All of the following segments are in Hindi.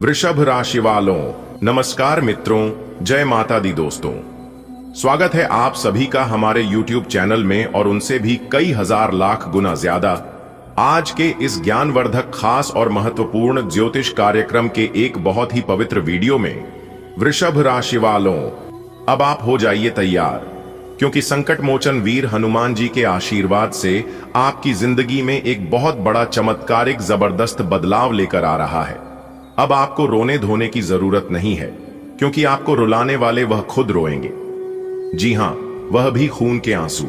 वृषभ राशि वालों, नमस्कार मित्रों, जय माता दी दोस्तों। स्वागत है आप सभी का हमारे YouTube चैनल में और उनसे भी कई हजार लाख गुना ज्यादा आज के इस ज्ञानवर्धक खास और महत्वपूर्ण ज्योतिष कार्यक्रम के एक बहुत ही पवित्र वीडियो में। वृषभ राशि वालों, अब आप हो जाइए तैयार, क्योंकि संकट मोचन वीर हनुमान जी के आशीर्वाद से आपकी जिंदगी में एक बहुत बड़ा चमत्कारिक जबरदस्त बदलाव लेकर आ रहा है। अब आपको रोने धोने की जरूरत नहीं है, क्योंकि आपको रुलाने वाले वह खुद रोएंगे। जी हां, वह भी खून के आंसू।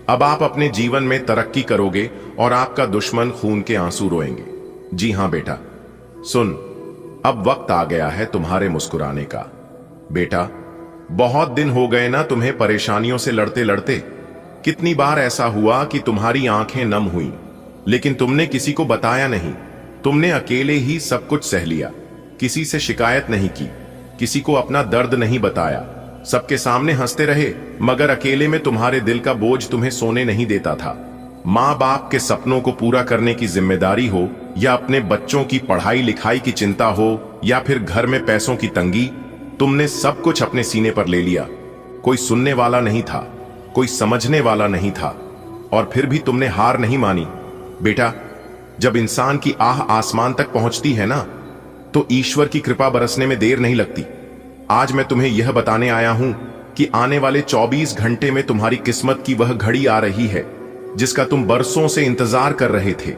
अब आप अपने जीवन में तरक्की करोगे और आपका दुश्मन खून के आंसू रोएंगे। जी हां बेटा, सुन, अब वक्त आ गया है तुम्हारे मुस्कुराने का। बेटा, बहुत दिन हो गए ना तुम्हें परेशानियों से लड़ते लड़ते। कितनी बार ऐसा हुआ कि तुम्हारी आंखें नम हुई, लेकिन तुमने किसी को बताया नहीं। तुमने अकेले ही सब कुछ सह लिया, किसी से शिकायत नहीं की, किसी को अपना दर्द नहीं बताया। सबके सामने हंसते रहे, मगर अकेले में तुम्हारे दिल का बोझ तुम्हें सोने नहीं देता था। माँ बाप के सपनों को पूरा करने की जिम्मेदारी हो, या अपने बच्चों की पढ़ाई लिखाई की चिंता हो, या फिर घर में पैसों की तंगी, तुमने सब कुछ अपने सीने पर ले लिया। कोई सुनने वाला नहीं था, कोई समझने वाला नहीं था, और फिर भी तुमने हार नहीं मानी। बेटा, जब इंसान की आह आसमान तक पहुंचती है ना, तो ईश्वर की कृपा बरसने में देर नहीं लगती। आज मैं तुम्हें यह बताने आया हूं कि आने वाले 24 घंटे में तुम्हारी किस्मत की वह घड़ी आ रही है जिसका तुम बरसों से इंतजार कर रहे थे।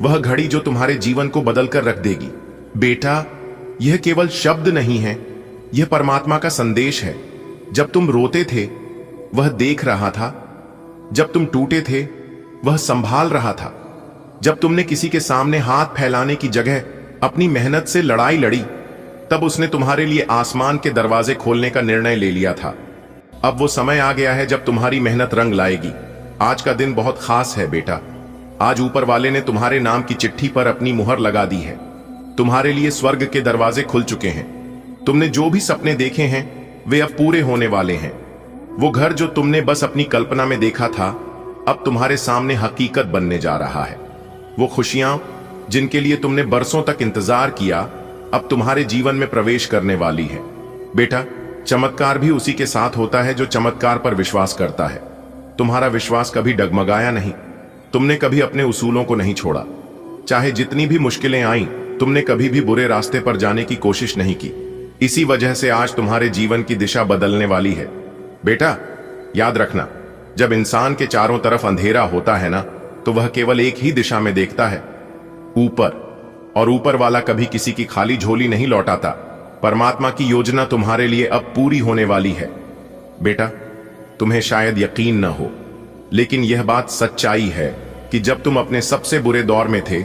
वह घड़ी जो तुम्हारे जीवन को बदल कर रख देगी। बेटा, यह केवल शब्द नहीं है, यह परमात्मा का संदेश है। जब तुम रोते थे, वह देख रहा था। जब तुम टूटे थे, वह संभाल रहा था। जब तुमने किसी के सामने हाथ फैलाने की जगह अपनी मेहनत से लड़ाई लड़ी, तब उसने तुम्हारे लिए आसमान के दरवाजे खोलने का निर्णय ले लिया था। अब वो समय आ गया है जब तुम्हारी मेहनत रंग लाएगी। आज का दिन बहुत खास है बेटा। आज ऊपर वाले ने तुम्हारे नाम की चिट्ठी पर अपनी मुहर लगा दी है। तुम्हारे लिए स्वर्ग के दरवाजे खुल चुके हैं। तुमने जो भी सपने देखे हैं, वे अब पूरे होने वाले हैं। वो घर जो तुमने बस अपनी कल्पना में देखा था, अब तुम्हारे सामने हकीकत बनने जा रहा है। वो खुशियां जिनके लिए तुमने बरसों तक इंतजार किया, अब तुम्हारे जीवन में प्रवेश करने वाली है। बेटा, चमत्कार भी उसी के साथ होता है जो चमत्कार पर विश्वास करता है। तुम्हारा विश्वास कभी डगमगाया नहीं। तुमने कभी अपने उसूलों को नहीं छोड़ा। चाहे जितनी भी मुश्किलें आईं, तुमने कभी भी बुरे रास्ते पर जाने की कोशिश नहीं की। इसी वजह से आज तुम्हारे जीवन की दिशा बदलने वाली है। बेटा, याद रखना, जब इंसान के चारों तरफ अंधेरा होता है ना, तो वह केवल एक ही दिशा में देखता है, ऊपर। और ऊपर वाला कभी किसी की खाली झोली नहीं लौटाता। परमात्मा की योजना तुम्हारे लिए अब पूरी होने वाली है। बेटा, तुम्हें शायद यकीन न हो, लेकिन यह बात सच्चाई है कि जब तुम अपने सबसे बुरे दौर में थे,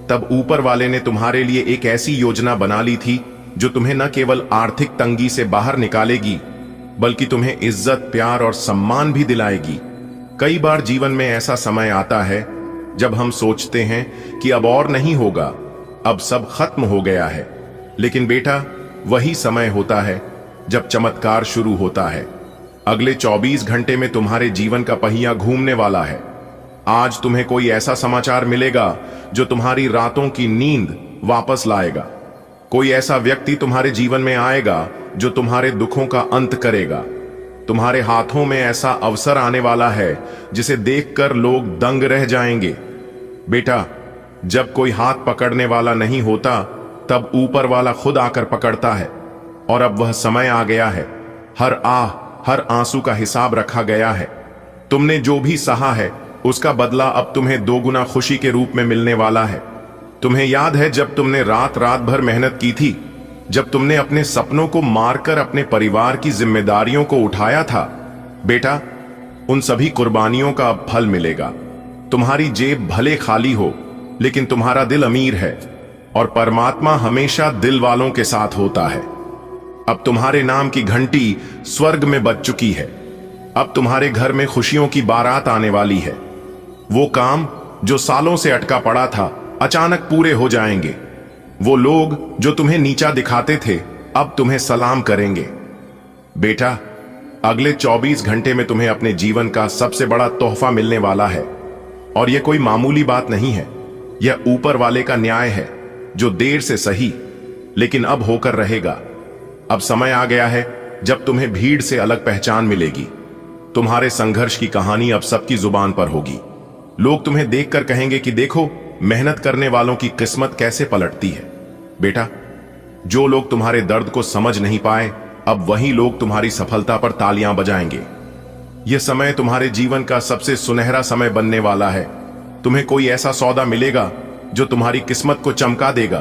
तब ऊपर वाले ने तुम्हारे लिए एक ऐसी योजना बना ली थी जो तुम्हें न केवल आर्थिक तंगी से बाहर निकालेगी, बल्कि तुम्हें इज्जत, प्यार और सम्मान भी दिलाएगी। कई बार जीवन में ऐसा समय आता है जब हम सोचते हैं कि अब और नहीं होगा, अब सब खत्म हो गया है। लेकिन बेटा, वही समय होता है जब चमत्कार शुरू होता है। अगले 24 घंटे में तुम्हारे जीवन का पहिया घूमने वाला है। आज तुम्हें कोई ऐसा समाचार मिलेगा जो तुम्हारी रातों की नींद वापस लाएगा। कोई ऐसा व्यक्ति तुम्हारे जीवन में आएगा जो तुम्हारे दुखों का अंत करेगा। तुम्हारे हाथों में ऐसा अवसर आने वाला है जिसे देखकर लोग दंग रह जाएंगे। बेटा, जब कोई हाथ पकड़ने वाला नहीं होता, तब ऊपर वाला खुद आकर पकड़ता है। और अब वह समय आ गया है। हर आह, हर आंसू का हिसाब रखा गया है। तुमने जो भी सहा है, उसका बदला अब तुम्हें दोगुना खुशी के रूप में मिलने वाला है। तुम्हें याद है जब तुमने रात रात भर मेहनत की थी, जब तुमने अपने सपनों को मारकर अपने परिवार की जिम्मेदारियों को उठाया था? बेटा, उन सभी कुर्बानियों का अब फल मिलेगा। तुम्हारी जेब भले खाली हो, लेकिन तुम्हारा दिल अमीर है, और परमात्मा हमेशा दिल वालों के साथ होता है। अब तुम्हारे नाम की घंटी स्वर्ग में बज चुकी है। अब तुम्हारे घर में खुशियों की बारात आने वाली है। वो काम जो सालों से अटका पड़ा था, अचानक पूरे हो जाएंगे। वो लोग जो तुम्हें नीचा दिखाते थे, अब तुम्हें सलाम करेंगे। बेटा, अगले 24 घंटे में तुम्हें अपने जीवन का सबसे बड़ा तोहफा मिलने वाला है। और यह कोई मामूली बात नहीं है, यह ऊपर वाले का न्याय है, जो देर से सही लेकिन अब होकर रहेगा। अब समय आ गया है जब तुम्हें भीड़ से अलग पहचान मिलेगी। तुम्हारे संघर्ष की कहानी अब सबकी जुबान पर होगी। लोग तुम्हें देखकर कहेंगे कि देखो मेहनत करने वालों की किस्मत कैसे पलटती है। बेटा, जो लोग तुम्हारे दर्द को समझ नहीं पाए, अब वही लोग तुम्हारी सफलता पर तालियां बजाएंगे। यह समय तुम्हारे जीवन का सबसे सुनहरा समय बनने वाला है। तुम्हें कोई ऐसा सौदा मिलेगा जो तुम्हारी किस्मत को चमका देगा।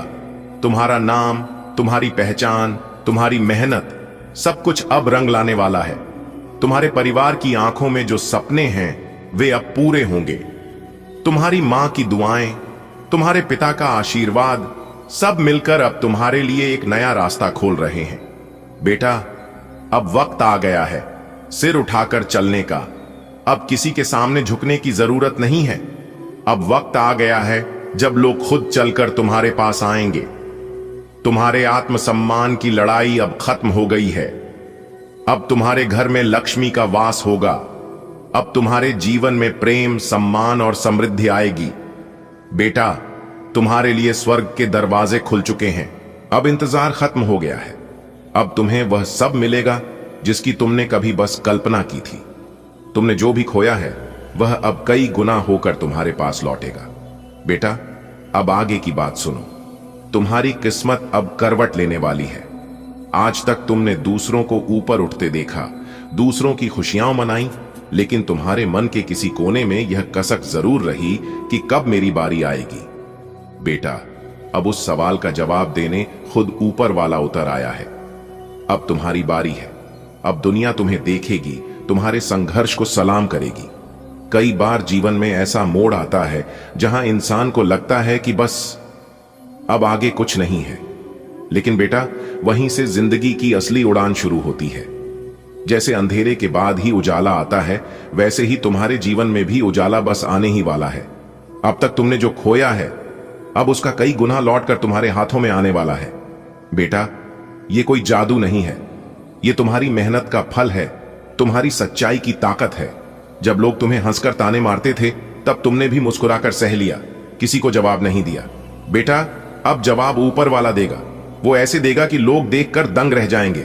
तुम्हारा नाम, तुम्हारी पहचान, तुम्हारी मेहनत, सब कुछ अब रंग लाने वाला है। तुम्हारे परिवार की आंखों में जो सपने हैं वे अब पूरे होंगे। तुम्हारी मां की दुआएं, तुम्हारे पिता का आशीर्वाद, सब मिलकर अब तुम्हारे लिए एक नया रास्ता खोल रहे हैं। बेटा, अब वक्त आ गया है सिर उठाकर चलने का। अब किसी के सामने झुकने की जरूरत नहीं है। अब वक्त आ गया है जब लोग खुद चलकर तुम्हारे पास आएंगे। तुम्हारे आत्मसम्मान की लड़ाई अब खत्म हो गई है। अब तुम्हारे घर में लक्ष्मी का वास होगा। अब तुम्हारे जीवन में प्रेम, सम्मान और समृद्धि आएगी। बेटा, तुम्हारे लिए स्वर्ग के दरवाजे खुल चुके हैं। अब इंतजार खत्म हो गया है। अब तुम्हें वह सब मिलेगा जिसकी तुमने कभी बस कल्पना की थी। तुमने जो भी खोया है वह अब कई गुना होकर तुम्हारे पास लौटेगा। बेटा, अब आगे की बात सुनो। तुम्हारी किस्मत अब करवट लेने वाली है। आज तक तुमने दूसरों को ऊपर उठते देखा, दूसरों की खुशियां मनाई, लेकिन तुम्हारे मन के किसी कोने में यह कसक जरूर रही कि कब मेरी बारी आएगी। बेटा, अब उस सवाल का जवाब देने खुद ऊपर वाला उतर आया है। अब तुम्हारी बारी है। अब दुनिया तुम्हें देखेगी, तुम्हारे संघर्ष को सलाम करेगी। कई बार जीवन में ऐसा मोड़ आता है जहां इंसान को लगता है कि बस अब आगे कुछ नहीं है, लेकिन बेटा वहीं से जिंदगी की असली उड़ान शुरू होती है। जैसे अंधेरे के बाद ही उजाला आता है, वैसे ही तुम्हारे जीवन में भी उजाला बस आने ही वाला है। अब तक तुमने जो खोया है, अब उसका कई गुना लौट कर तुम्हारे हाथों में आने वाला है। बेटा, ये कोई जादू नहीं है, ये तुम्हारी मेहनत का फल है, तुम्हारी सच्चाई की ताकत है। जब लोग तुम्हें हंसकर ताने मारते थे, तब तुमने भी मुस्कुराकर सह लिया, किसी को जवाब नहीं दिया। बेटा, अब जवाब ऊपर वाला देगा। वो ऐसे देगा कि लोग देखकर दंग रह जाएंगे।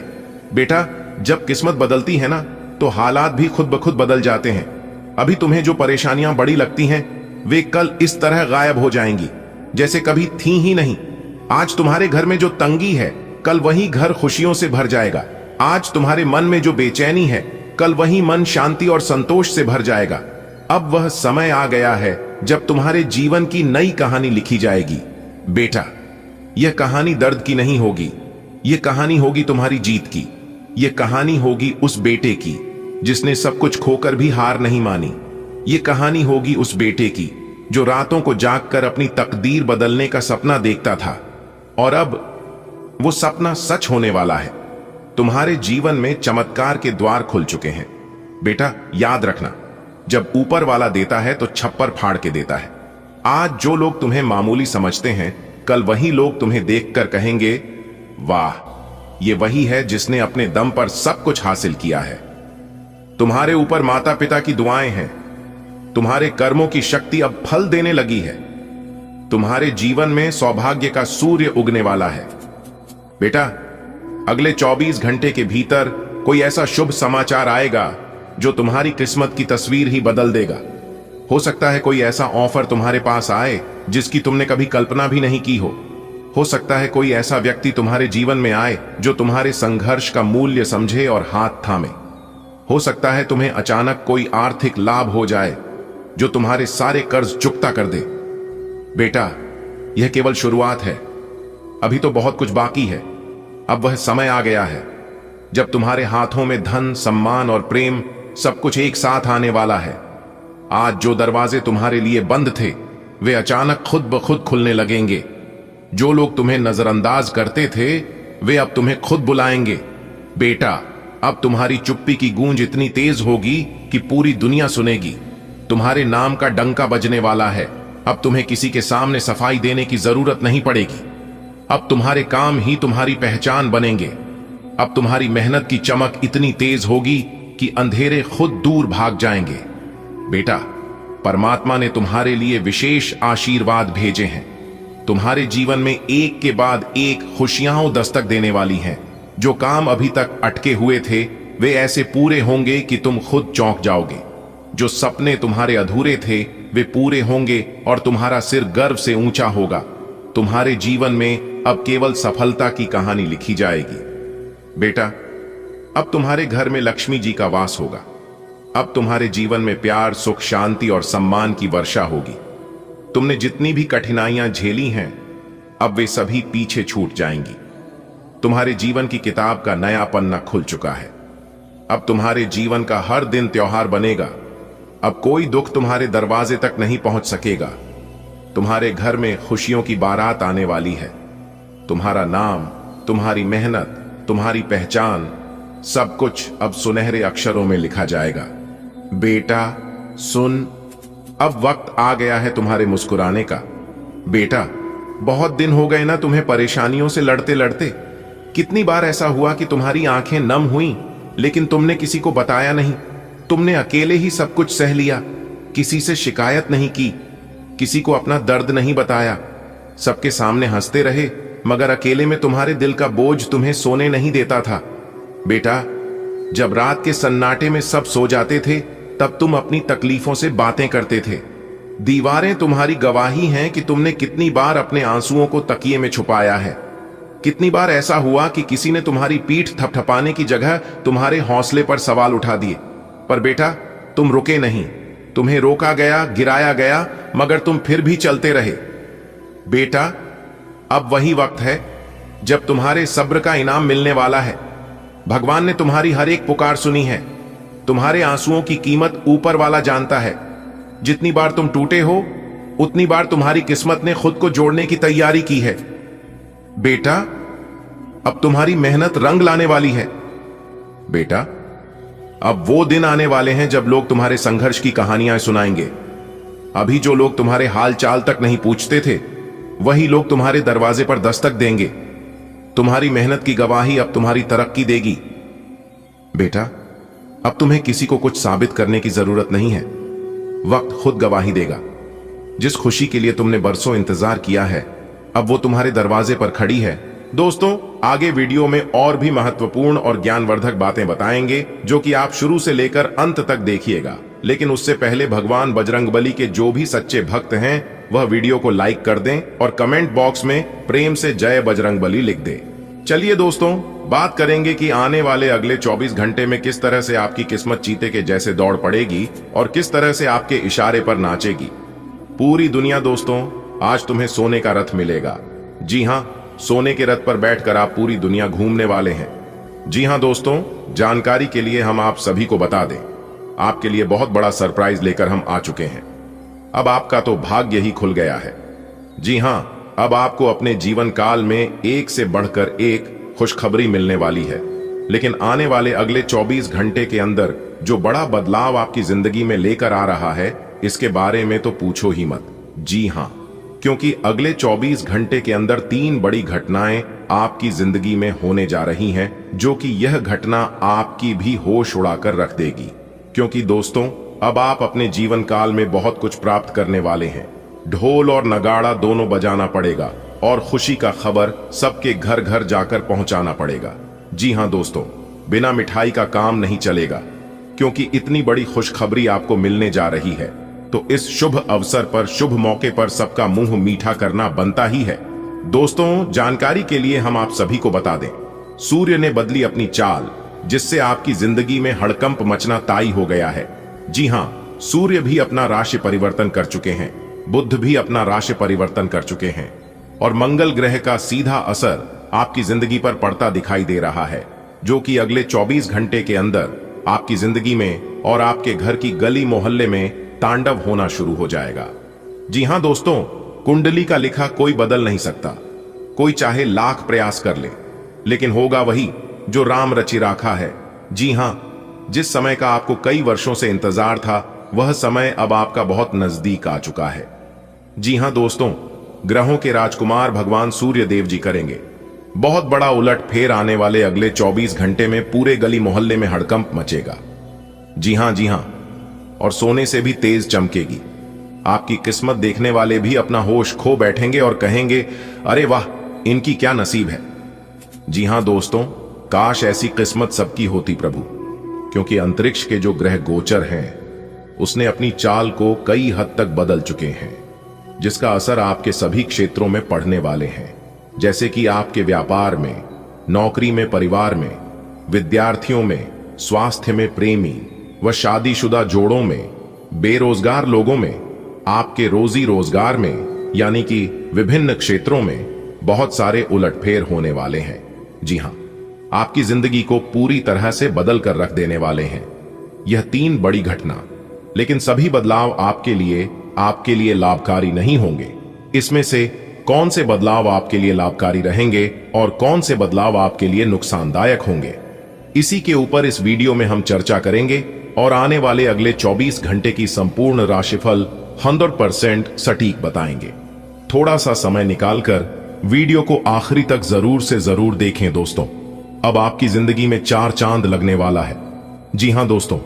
बेटा, जब किस्मत बदलती है ना, तो हालात भी खुद ब खुद बदल जाते हैं। अभी तुम्हें जो परेशानियां बड़ी लगती हैं, वे कल इस तरह गायब हो जाएंगी जैसे कभी थी ही नहीं। आज तुम्हारे घर में जो तंगी है, कल वही घर खुशियों से भर जाएगा। आज तुम्हारे मन में जो बेचैनी है, कल वही मन शांति और संतोष से भर जाएगा। अब वह समय आ गया है जब तुम्हारे जीवन की नई कहानी लिखी जाएगी। बेटा, यह कहानी दर्द की नहीं होगी, यह कहानी होगी तुम्हारी जीत की। यह कहानी होगी उस बेटे की जिसने सब कुछ खोकर भी हार नहीं मानी। यह कहानी होगी उस बेटे की जो रातों को जागकर अपनी तकदीर बदलने का सपना देखता था, और अब वो सपना सच होने वाला है। तुम्हारे जीवन में चमत्कार के द्वार खुल चुके हैं। बेटा, याद रखना, जब ऊपर वाला देता है तो छप्पर फाड़ के देता है। आज जो लोग तुम्हें मामूली समझते हैं, कल वही लोग तुम्हें देखकर कहेंगे, वाह, ये वही है जिसने अपने दम पर सब कुछ हासिल किया है। तुम्हारे ऊपर माता पिता की दुआएं हैं। तुम्हारे कर्मों की शक्ति अब फल देने लगी है। तुम्हारे जीवन में सौभाग्य का सूर्य उगने वाला है। बेटा, अगले 24 घंटे के भीतर कोई ऐसा शुभ समाचार आएगा जो तुम्हारी किस्मत की तस्वीर ही बदल देगा। हो सकता है कोई ऐसा ऑफर तुम्हारे पास आए जिसकी तुमने कभी कल्पना भी नहीं की हो सकता है कोई ऐसा व्यक्ति तुम्हारे जीवन में आए जो तुम्हारे संघर्ष का मूल्य समझे और हाथ थामे। हो सकता है तुम्हें अचानक कोई आर्थिक लाभ हो जाए जो तुम्हारे सारे कर्ज चुकता कर दे। बेटा, यह केवल शुरुआत है, अभी तो बहुत कुछ बाकी है। अब वह समय आ गया है जब तुम्हारे हाथों में धन, सम्मान और प्रेम सब कुछ एक साथ आने वाला है। आज जो दरवाजे तुम्हारे लिए बंद थे, वे अचानक खुद ब खुद खुलने लगेंगे। जो लोग तुम्हें नजरअंदाज करते थे, वे अब तुम्हें खुद बुलाएंगे। बेटा, अब तुम्हारी चुप्पी की गूंज इतनी तेज होगी कि पूरी दुनिया सुनेगी। तुम्हारे नाम का डंका बजने वाला है। अब तुम्हें किसी के सामने सफाई देने की जरूरत नहीं पड़ेगी। अब तुम्हारे काम ही तुम्हारी पहचान बनेंगे। अब तुम्हारी मेहनत की चमक इतनी तेज होगी कि अंधेरे खुद दूर भाग जाएंगे। बेटा, परमात्मा ने तुम्हारे लिए विशेष आशीर्वाद भेजे हैं। तुम्हारे जीवन में एक के बाद एक खुशियां दस्तक देने वाली हैं। जो काम अभी तक अटके हुए थे वे ऐसे पूरे होंगे कि तुम खुद चौंक जाओगे। जो सपने तुम्हारे अधूरे थे वे पूरे होंगे और तुम्हारा सिर गर्व से ऊंचा होगा। तुम्हारे जीवन में अब केवल सफलता की कहानी लिखी जाएगी। बेटा, अब तुम्हारे घर में लक्ष्मी जी का वास होगा। अब तुम्हारे जीवन में प्यार, सुख, शांति और सम्मान की वर्षा होगी। तुमने जितनी भी कठिनाइयां झेली हैं अब वे सभी पीछे छूट जाएंगी। तुम्हारे जीवन की किताब का नया पन्ना खुल चुका है। अब तुम्हारे जीवन का हर दिन त्योहार बनेगा। अब कोई दुख तुम्हारे दरवाजे तक नहीं पहुंच सकेगा। तुम्हारे घर में खुशियों की बारात आने वाली है। तुम्हारा नाम, तुम्हारी मेहनत, तुम्हारी पहचान, सब कुछ अब सुनहरे अक्षरों में लिखा जाएगा। बेटा सुन, अब वक्त आ गया है तुम्हारे मुस्कुराने का। बेटा, बहुत दिन हो गए ना तुम्हें परेशानियों से लड़ते लड़ते। कितनी बार ऐसा हुआ कि तुम्हारी आंखें नम हुईं, लेकिन तुमने किसी को बताया नहीं। तुमने अकेले ही सब कुछ सह लिया, किसी से शिकायत नहीं की, किसी को अपना दर्द नहीं बताया। सबके सामने हंसते रहे, मगर अकेले में तुम्हारे दिल का बोझ तुम्हें सोने नहीं देता था। बेटा, जब रात के सन्नाटे में सब सो जाते थे तब तुम अपनी तकलीफों से बातें करते थे। दीवारें तुम्हारी गवाही हैं कि तुमने कितनी बार अपने आंसुओं को तकिए में छुपाया है। कितनी बार ऐसा हुआ कि किसी ने तुम्हारी पीठ थपथपाने की जगह तुम्हारे हौसले पर सवाल उठा दिए, पर बेटा तुम रुके नहीं। तुम्हें रोका गया, गिराया गया, मगर तुम फिर भी चलते रहे। बेटा, अब वही वक्त है जब तुम्हारे सब्र का इनाम मिलने वाला है। भगवान ने तुम्हारी हर एक पुकार सुनी है। तुम्हारे आंसुओं की कीमत ऊपर वाला जानता है। जितनी बार तुम टूटे हो उतनी बार तुम्हारी किस्मत ने खुद को जोड़ने की तैयारी की है। बेटा, अब तुम्हारी मेहनत रंग लाने वाली है। बेटा, अब वो दिन आने वाले हैं जब लोग तुम्हारे संघर्ष की कहानियां सुनाएंगे। अभी जो लोग तुम्हारे हाल चाल तक नहीं पूछते थे वही लोग तुम्हारे दरवाजे पर दस्तक देंगे। तुम्हारी मेहनत की गवाही अब तुम्हारी तरक्की देगी। बेटा, अब तुम्हें किसी को कुछ साबित करने की जरूरत नहीं है। वक्त खुद गवाही देगा। जिस खुशी के लिए तुमने बरसों इंतजार किया है अब वो तुम्हारे दरवाजे पर खड़ी है। दोस्तों, आगे वीडियो में और भी महत्वपूर्ण और ज्ञानवर्धक बातें बताएंगे जो कि आप शुरू से लेकर अंत तक देखिएगा। लेकिन उससे पहले भगवान बजरंगबली के जो भी सच्चे भक्त हैं वह वीडियो को लाइक कर दें और कमेंट बॉक्स में प्रेम से जय बजरंगबली लिख दें। चलिए दोस्तों, बात करेंगे कि आने वाले अगले 24 घंटे में किस तरह से आपकी किस्मत चीते के जैसे दौड़ पड़ेगी और किस तरह से आपके इशारे पर नाचेगी। पूरी दुनिया दोस्तों आज तुम्हें सोने का रथ मिलेगा। जी हां, सोने के रथ पर बैठकर आप पूरी दुनिया घूमने वाले हैं। जी हां दोस्तों, जानकारी के लिए हम आप सभी को बता दें, आपके लिए बहुत बड़ा सरप्राइज लेकर हम आ चुके हैं। अब आपका तो भाग्य ही खुल गया है। जी हां, अब आपको अपने जीवन काल में एक से बढ़कर एक खुशखबरी मिलने वाली है। लेकिन आने वाले अगले 24 घंटे के अंदर जो बड़ा बदलाव आपकी जिंदगी में लेकर आ रहा है इसके बारे में तो पूछो ही मत। जी हां, क्योंकि अगले 24 घंटे के अंदर 3 बड़ी घटनाएं आपकी जिंदगी में होने जा रही हैं, जो कि यह घटना आपकी भी होश उड़ाकर रख देगी। क्योंकि दोस्तों अब आप अपने जीवन काल में बहुत कुछ प्राप्त करने वाले हैं। ढोल और नगाड़ा दोनों बजाना पड़ेगा और खुशी का खबर सबके घर घर जाकर पहुंचाना पड़ेगा। जी हां दोस्तों, बिना मिठाई का काम नहीं चलेगा, क्योंकि इतनी बड़ी खुशखबरी आपको मिलने जा रही है। तो इस शुभ अवसर पर, शुभ मौके पर सबका मुंह मीठा करना बनता ही है। दोस्तों, जानकारी के लिए हम आप सभी को बता दें, सूर्य ने बदली अपनी चाल, जिससे आपकी जिंदगी में हड़कंप मचना तय हो गया है। जी हां, सूर्य भी अपना राशि परिवर्तन कर चुके हैं, बुध भी अपना राशि परिवर्तन कर चुके हैं और मंगल ग्रह का सीधा असर आपकी जिंदगी पर पड़ता दिखाई दे रहा है, जो कि अगले 24 घंटे के अंदर आपकी जिंदगी में और आपके घर की गली मोहल्ले में तांडव होना शुरू हो जाएगा। जी हां दोस्तों, कुंडली का लिखा कोई बदल नहीं सकता। कोई चाहे लाख प्रयास कर ले, लेकिन होगा वही जो राम रचि राखा है। जी हां, जिस समय का आपको कई वर्षों से इंतजार था वह समय अब आपका बहुत नजदीक आ चुका है। जी हां दोस्तों, ग्रहों के राजकुमार भगवान सूर्य देव जी करेंगे बहुत बड़ा उलट फेर। आने वाले अगले 24 घंटे में पूरे गली मोहल्ले में हड़कंप मचेगा। जी हां, और सोने से भी तेज चमकेगी। आपकी किस्मत देखने वाले भी अपना होश खो बैठेंगे और कहेंगे, अरे वाह, इनकी क्या नसीब है। जी हां दोस्तों, काश ऐसी किस्मत सबकी होती प्रभु, क्योंकि अंतरिक्ष के जो ग्रह गोचर हैं उसने अपनी चाल को कई हद तक बदल चुके हैं, जिसका असर आपके सभी क्षेत्रों में पड़ने वाले हैं। जैसे कि आपके व्यापार में, नौकरी में, परिवार में, विद्यार्थियों में, स्वास्थ्य में, प्रेमी व शादीशुदा जोड़ों में, बेरोजगार लोगों में, आपके रोजी रोजगार में, यानी कि विभिन्न क्षेत्रों में बहुत सारे उलटफेर होने वाले हैं। जी हां, आपकी जिंदगी को पूरी तरह से बदल कर रख देने वाले हैं यह 3 बड़ी घटना। लेकिन सभी बदलाव आपके लिए लाभकारी नहीं होंगे। इसमें से कौन से बदलाव आपके लिए लाभकारी रहेंगे और कौन से बदलाव आपके लिए नुकसानदायक होंगे, इसी के ऊपर इस वीडियो में हम चर्चा करेंगे और आने वाले अगले 24 घंटे की संपूर्ण राशिफल 100% सटीक बताएंगे। थोड़ा सा समय निकालकर वीडियो को आखिरी तक जरूर से जरूर देखें दोस्तों। अब आपकी जिंदगी में 4 चांद लगने वाला है। जी हां दोस्तों,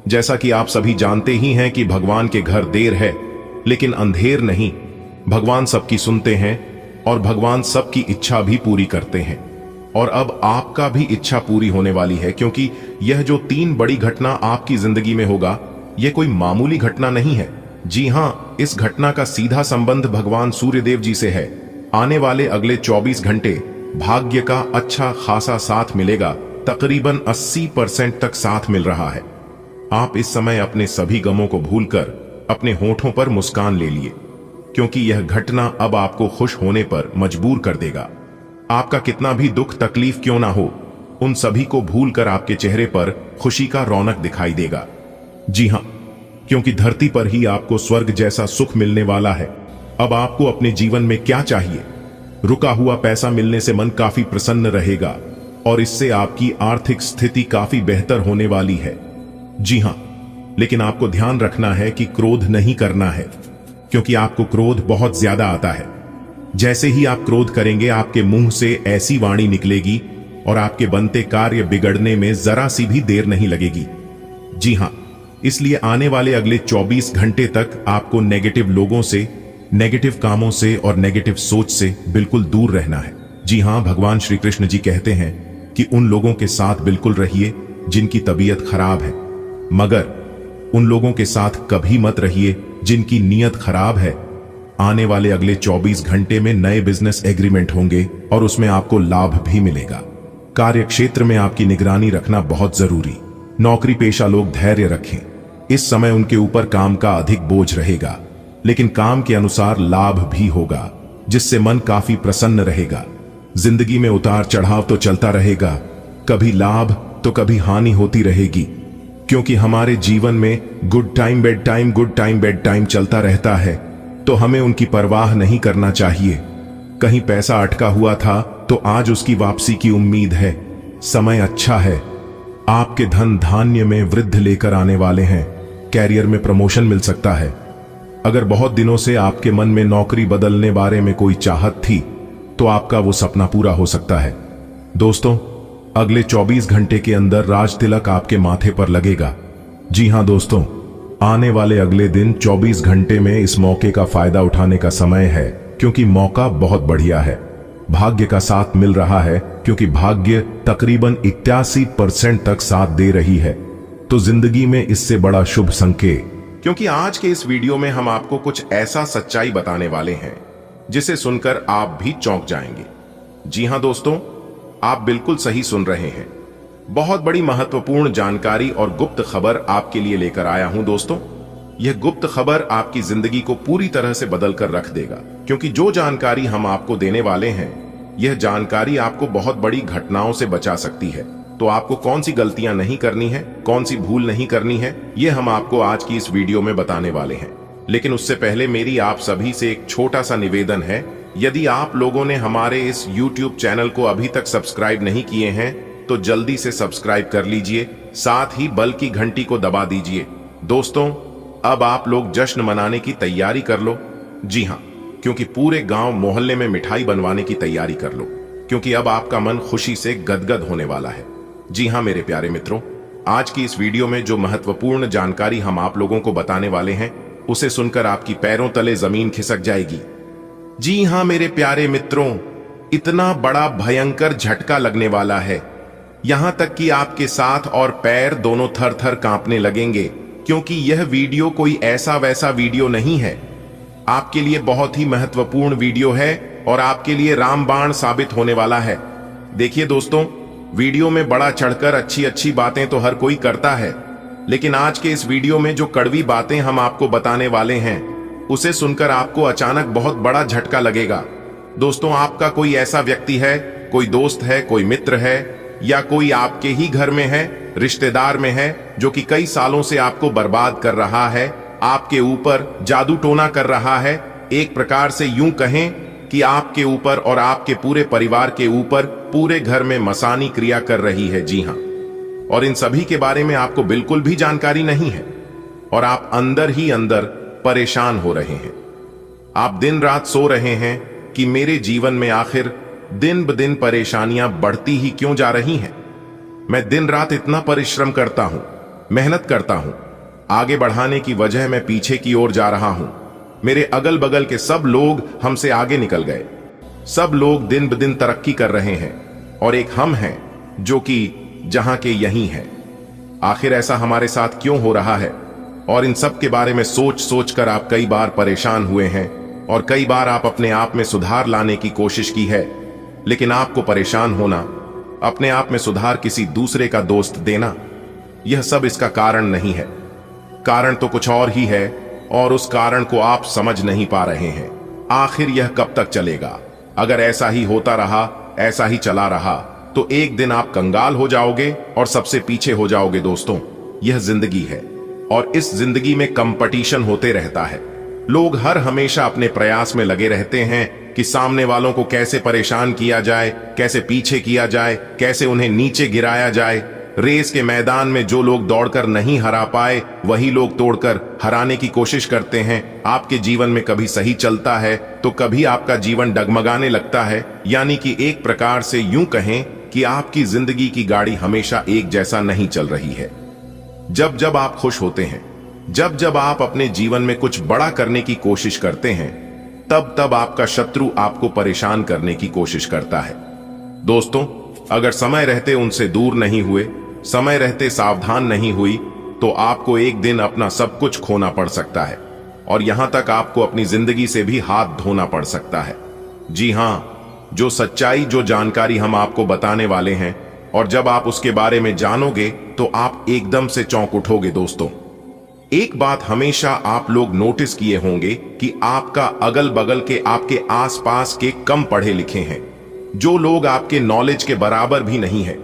जैसा कि आप सभी जानते ही हैं कि भगवान के घर देर है लेकिन अंधेर नहीं। भगवान सबकी सुनते हैं और भगवान सबकी इच्छा भी पूरी करते हैं। और अब आपका भी इच्छा पूरी होने वाली है, क्योंकि यह जो 3 बड़ी घटना आपकी जिंदगी में होगा, यह कोई मामूली घटना नहीं है। जी हां, इस घटना का सीधा संबंध भगवान सूर्यदेव जी से है। आने वाले अगले 24 घंटे भाग्य का अच्छा खासा साथ मिलेगा, तकरीबन 80% तक साथ मिल रहा है। आप इस समय अपने सभी गमों को भूलकर अपने होठों पर मुस्कान ले लिए, क्योंकि यह घटना अब आपको खुश होने पर मजबूर कर देगा। आपका कितना भी दुख तकलीफ क्यों ना हो, उन सभी को भूलकर आपके चेहरे पर खुशी का रौनक दिखाई देगा। जी हां, क्योंकि धरती पर ही आपको स्वर्ग जैसा सुख मिलने वाला है। अब आपको अपने जीवन में क्या चाहिए? रुका हुआ पैसा मिलने से मन काफी प्रसन्न रहेगा और इससे आपकी आर्थिक स्थिति काफी बेहतर होने वाली है। जी हां, लेकिन आपको ध्यान रखना है कि क्रोध नहीं करना है, क्योंकि आपको क्रोध बहुत ज्यादा आता है। जैसे ही आप क्रोध करेंगे, आपके मुंह से ऐसी वाणी निकलेगी और आपके बनते कार्य बिगड़ने में जरा सी भी देर नहीं लगेगी। जी हां, इसलिए आने वाले अगले 24 घंटे तक आपको नेगेटिव लोगों से, नेगेटिव कामों से और नेगेटिव सोच से बिल्कुल दूर रहना है। जी हां, भगवान श्री कृष्ण जी कहते हैं कि उन लोगों के साथ बिल्कुल रहिए जिनकी तबीयत खराब है, मगर उन लोगों के साथ कभी मत रहिए जिनकी नीयत खराब है। आने वाले अगले 24 घंटे में नए बिजनेस एग्रीमेंट होंगे और उसमें आपको लाभ भी मिलेगा। कार्य क्षेत्र में आपकी निगरानी रखना बहुत जरूरी। नौकरी पेशा लोग धैर्य रखें। इस समय उनके ऊपर काम का अधिक बोझ रहेगा, लेकिन काम के अनुसार लाभ भी होगा, जिससे मन काफी प्रसन्न रहेगा। जिंदगी में उतार चढ़ाव तो चलता रहेगा, कभी लाभ तो कभी हानि होती रहेगी, क्योंकि हमारे जीवन में good time bed time, good time bed time चलता रहता है, तो हमें उनकी परवाह नहीं करना चाहिए। कहीं पैसा अटका हुआ था तो आज उसकी वापसी की उम्मीद है। समय अच्छा है, आपके धन धान्य में वृद्धि लेकर आने वाले हैं। कैरियर में प्रमोशन मिल सकता है। अगर बहुत दिनों से आपके मन में नौकरी बदलने बारे में कोई चाहत थी, तो आपका वो सपना पूरा हो सकता है। दोस्तों, अगले 24 घंटे के अंदर राज तिलक आपके माथे पर लगेगा। जी हां दोस्तों, आने वाले अगले दिन 24 घंटे में इस मौके का फायदा उठाने का समय है, क्योंकि मौका बहुत बढ़िया है। भाग्य का साथ मिल रहा है, क्योंकि भाग्य तकरीबन 81% तक साथ दे रही है। तो जिंदगी में इससे बड़ा शुभ संकेत, क्योंकि आज के इस वीडियो में हम आपको कुछ ऐसा सच्चाई बताने वाले हैं जिसे सुनकर आप भी चौंक जाएंगे। जी हां दोस्तों, आप बिल्कुल सही सुन रहे हैं। बहुत बड़ी महत्वपूर्ण जानकारी और गुप्त खबर आपके लिए लेकर आया हूं दोस्तों। यह गुप्त खबर आपकी जिंदगी को पूरी तरह से बदल कर रख देगा, क्योंकि जो जानकारी हम आपको देने वाले हैं, यह जानकारी आपको बहुत बड़ी घटनाओं से बचा सकती है। तो आपको कौन सी गलतियां नहीं करनी है, कौन सी भूल नहीं करनी है, यह हम आपको आज की इस वीडियो में बताने वाले हैं। लेकिन उससे पहले मेरी आप सभी से एक छोटा सा निवेदन है। यदि आप लोगों ने हमारे इस YouTube चैनल को अभी तक सब्सक्राइब नहीं किए हैं, तो जल्दी से सब्सक्राइब कर लीजिए, साथ ही बेल की घंटी को दबा दीजिए। दोस्तों, अब आप लोग जश्न मनाने की तैयारी कर लो। जी हां, क्योंकि पूरे गांव मोहल्ले में मिठाई बनवाने की तैयारी कर लो, क्योंकि अब आपका मन खुशी से गदगद होने वाला है। जी हां मेरे प्यारे मित्रों, आज की इस वीडियो में जो महत्वपूर्ण जानकारी हम आप लोगों को बताने वाले हैं, उसे सुनकर आपकी पैरों तले जमीन खिसक जाएगी। जी हां मेरे प्यारे मित्रों, इतना बड़ा भयंकर झटका लगने वाला है, यहां तक कि आपके साथ और पैर दोनों थर थर कांपने लगेंगे, क्योंकि यह वीडियो कोई ऐसा वैसा वीडियो नहीं है। आपके लिए बहुत ही महत्वपूर्ण वीडियो है और आपके लिए रामबाण साबित होने वाला है। देखिए दोस्तों, वीडियो में बढ़ा चढ़कर अच्छी अच्छी बातें तो हर कोई करता है, लेकिन आज के इस वीडियो में जो कड़वी बातें हम आपको बताने वाले हैं, उसे सुनकर आपको अचानक बहुत बड़ा झटका लगेगा। दोस्तों, आपका कोई ऐसा व्यक्ति है, कोई दोस्त है, कोई मित्र है, या कोई आपके ही घर में है, रिश्तेदार में है, जो कि कई सालों से आपको बर्बाद कर रहा है, आपके ऊपर जादू टोना कर रहा है। एक प्रकार से यूं कहें कि आपके ऊपर और आपके पूरे परिवार के ऊपर पूरे घर में मसानी क्रिया कर रही है। जी हां, और इन सभी के बारे में आपको बिल्कुल भी जानकारी नहीं है और आप अंदर ही अंदर परेशान हो रहे हैं। आप दिन रात सो रहे हैं कि मेरे जीवन में आखिर दिन ब दिन परेशानियां बढ़ती ही क्यों जा रही हैं। मैं दिन रात इतना परिश्रम करता हूं, मेहनत करता हूं, आगे बढ़ाने की वजह मैं पीछे की ओर जा रहा हूं। मेरे अगल बगल के सब लोग हमसे आगे निकल गए, सब लोग दिन ब दिन तरक्की कर रहे हैं और एक हम हैं जो कि जहां के यहीं हैं। आखिर ऐसा हमारे साथ क्यों हो रहा है? और इन सब के बारे में सोच सोच कर आप कई बार परेशान हुए हैं और कई बार आप अपने आप में सुधार लाने की कोशिश की है, लेकिन आपको परेशान होना, अपने आप में सुधार किसी दूसरे का दोस्त देना, यह सब इसका कारण नहीं है। कारण तो कुछ और ही है और उस कारण को आप समझ नहीं पा रहे हैं। आखिर यह कब तक चलेगा? अगर ऐसा ही होता रहा, ऐसा ही चला रहा, तो एक दिन आप कंगाल हो जाओगे और सबसे पीछे हो जाओगे। दोस्तों, यह जिंदगी है और इस जिंदगी में कंपटीशन होते रहता है। लोग हर हमेशा अपने प्रयास में लगे रहते हैं कि सामने वालों को कैसे परेशान किया जाए, कैसे पीछे किया जाए, कैसे उन्हें नीचे गिराया जाए। रेस के मैदान में जो लोग दौड़कर नहीं हरा पाए, वही लोग तोड़कर हराने की कोशिश करते हैं। आपके जीवन में कभी सही चलता है तो कभी आपका जीवन डगमगाने लगता है। यानी कि एक प्रकार से यूं कहें कि आपकी जिंदगी की गाड़ी हमेशा एक जैसा नहीं चल रही है। जब जब आप खुश होते हैं, जब जब आप अपने जीवन में कुछ बड़ा करने की कोशिश करते हैं, तब तब आपका शत्रु आपको परेशान करने की कोशिश करता है। दोस्तों, अगर समय रहते उनसे दूर नहीं हुए, समय रहते सावधान नहीं हुई, तो आपको एक दिन अपना सब कुछ खोना पड़ सकता है और यहां तक आपको अपनी जिंदगी से भी हाथ धोना पड़ सकता है। जी हां, जो सच्चाई, जो जानकारी हम आपको बताने वाले हैं, और जब आप उसके बारे में जानोगे तो आप एकदम से चौंक उठोगे। दोस्तों, एक बात हमेशा आप लोग नोटिस किए होंगे कि आपका अगल बगल के, आपके आसपास के कम पढ़े लिखे हैं, जो लोग आपके नॉलेज के बराबर भी नहीं है,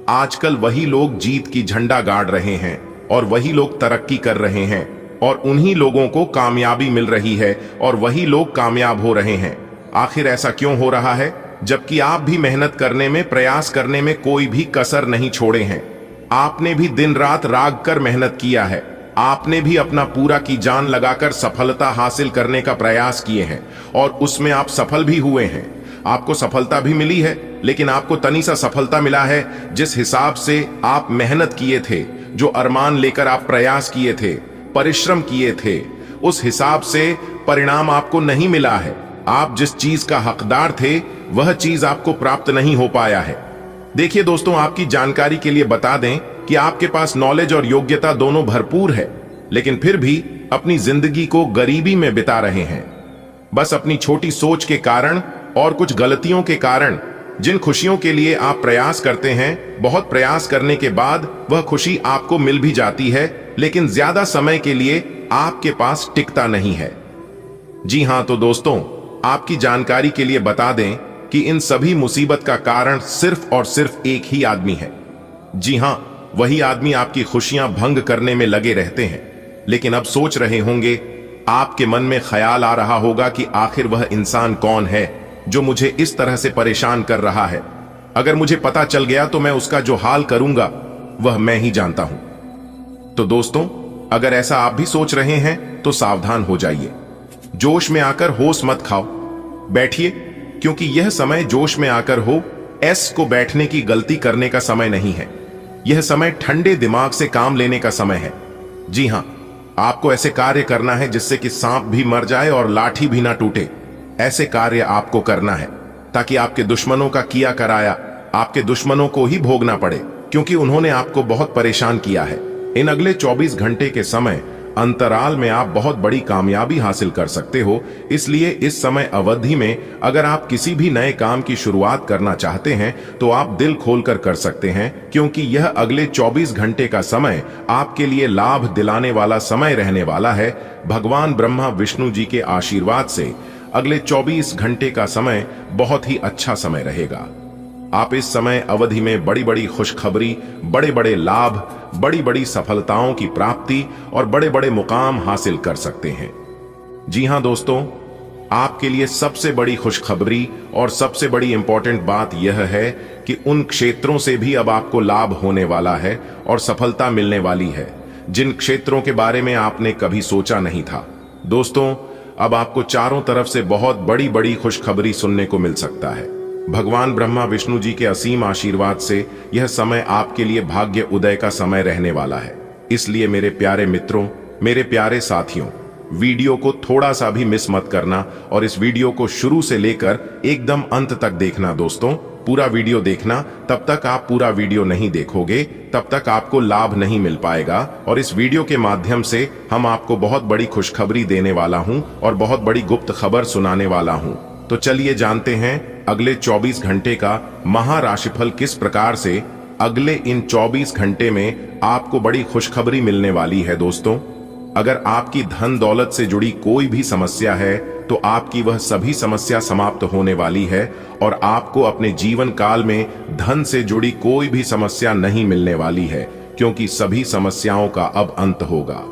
आजकल वही लोग जीत की झंडा गाड़ रहे हैं और वही लोग तरक्की कर रहे हैं और उन्हीं लोगों को कामयाबी मिल रही है और वही लोग कामयाब हो रहे हैं। आखिर ऐसा क्यों हो रहा है, जबकि आप भी मेहनत करने में, प्रयास करने में कोई भी कसर नहीं छोड़े हैं। आपने भी दिन रात राग कर मेहनत किया है, आपने भी अपना पूरा की जान लगाकर सफलता हासिल करने का प्रयास किए हैं और उसमें आप सफल भी हुए हैं। आपको सफलता भी मिली है, लेकिन आपको तनी सा सफलता मिला है जिस हिसाब से आप मेहनत किए थे, जो अरमान लेकर आप प्रयास किए थे, परिश्रम किए थे, उस हिसाब से परिणाम आपको नहीं मिला है। आप जिस चीज का हकदार थे, वह चीज आपको प्राप्त नहीं हो पाया है। देखिए दोस्तों, आपकी जानकारी के लिए बता दें कि आपके पास नॉलेज और योग्यता दोनों भरपूर है, लेकिन फिर भी अपनी जिंदगी को गरीबी में बिता रहे हैं। बस अपनी छोटी सोच के कारण और कुछ गलतियों के कारण जिन खुशियों के लिए आप प्रयास करते हैं, बहुत प्रयास करने के बाद वह खुशी आपको मिल भी जाती है, लेकिन ज्यादा समय के लिए आपके पास टिकता नहीं है। जी हां, तो दोस्तों, आपकी जानकारी के लिए बता दें कि इन सभी मुसीबत का कारण सिर्फ और सिर्फ एक ही आदमी है। जी हां, वही आदमी आपकी खुशियां भंग करने में लगे रहते हैं। लेकिन अब सोच रहे होंगे, आपके मन में ख्याल आ रहा होगा कि आखिर वह इंसान कौन है जो मुझे इस तरह से परेशान कर रहा है। अगर मुझे पता चल गया तो मैं उसका जो हाल करूंगा वह मैं ही जानता हूं। तो दोस्तों, अगर ऐसा आप भी सोच रहे हैं तो सावधान हो जाइए। जोश में आकर होश मत खाओ, बैठिए, क्योंकि यह समय जोश में आकर हो एस को बैठने की गलती करने का समय नहीं है। यह समय ठंडे दिमाग से काम लेने का समय है। जी हां, आपको ऐसे कार्य करना है जिससे कि सांप भी मर जाए और लाठी भी ना टूटे। ऐसे कार्य आपको करना है ताकि आपके दुश्मनों का किया कराया आपके दुश्मनों को ही भोगना पड़े, क्योंकि उन्होंने आपको बहुत परेशान किया है। इन अगले 24 घंटे के समय अंतराल में आप बहुत बड़ी कामयाबी हासिल कर सकते हो। इसलिए इस समय अवधि में अगर आप किसी भी नए काम की शुरुआत करना चाहते हैं तो आप दिल खोलकर कर सकते हैं, क्योंकि यह अगले 24 घंटे का समय आपके लिए लाभ दिलाने वाला समय रहने वाला है। भगवान ब्रह्मा विष्णु जी के आशीर्वाद से अगले 24 घंटे का समय बहुत ही अच्छा समय रहेगा। आप इस समय अवधि में बड़ी बड़ी खुशखबरी, बड़े बड़े लाभ, बड़ी बड़ी सफलताओं की प्राप्ति और बड़े बड़े मुकाम हासिल कर सकते हैं। जी हां दोस्तों, आपके लिए सबसे बड़ी खुशखबरी और सबसे बड़ी इंपॉर्टेंट बात यह है कि उन क्षेत्रों से भी अब आपको लाभ होने वाला है और सफलता मिलने वाली है जिन क्षेत्रों के बारे में आपने कभी सोचा नहीं था। दोस्तों, अब आपको चारों तरफ से बहुत बड़ी बड़ी खुशखबरी सुनने को मिल सकता है। भगवान ब्रह्मा विष्णु जी के असीम आशीर्वाद से यह समय आपके लिए भाग्य उदय का समय रहने वाला है। इसलिए मेरे प्यारे मित्रों, मेरे प्यारे साथियों, वीडियो को थोड़ा सा भी मिस मत करना और इस वीडियो को शुरू से लेकर एकदम अंत तक देखना। दोस्तों, पूरा वीडियो देखना। तब तक आप पूरा वीडियो नहीं देखोगे तब तक आपको लाभ नहीं मिल पाएगा। और इस वीडियो के माध्यम से हम आपको बहुत बड़ी खुशखबरी देने वाला हूं और बहुत बड़ी गुप्त खबर सुनाने वाला हूं। तो चलिए जानते हैं अगले 24 घंटे का महाराशिफल किस प्रकार से अगले इन 24 घंटे में आपको बड़ी खुशखबरी मिलने वाली है। दोस्तों, अगर आपकी धन दौलत से जुड़ी कोई भी समस्या है तो आपकी वह सभी समस्या समाप्त होने वाली है और आपको अपने जीवन काल में धन से जुड़ी कोई भी समस्या नहीं मिलने वाली है, क्योंकि सभी समस्याओं का अब अंत होगा।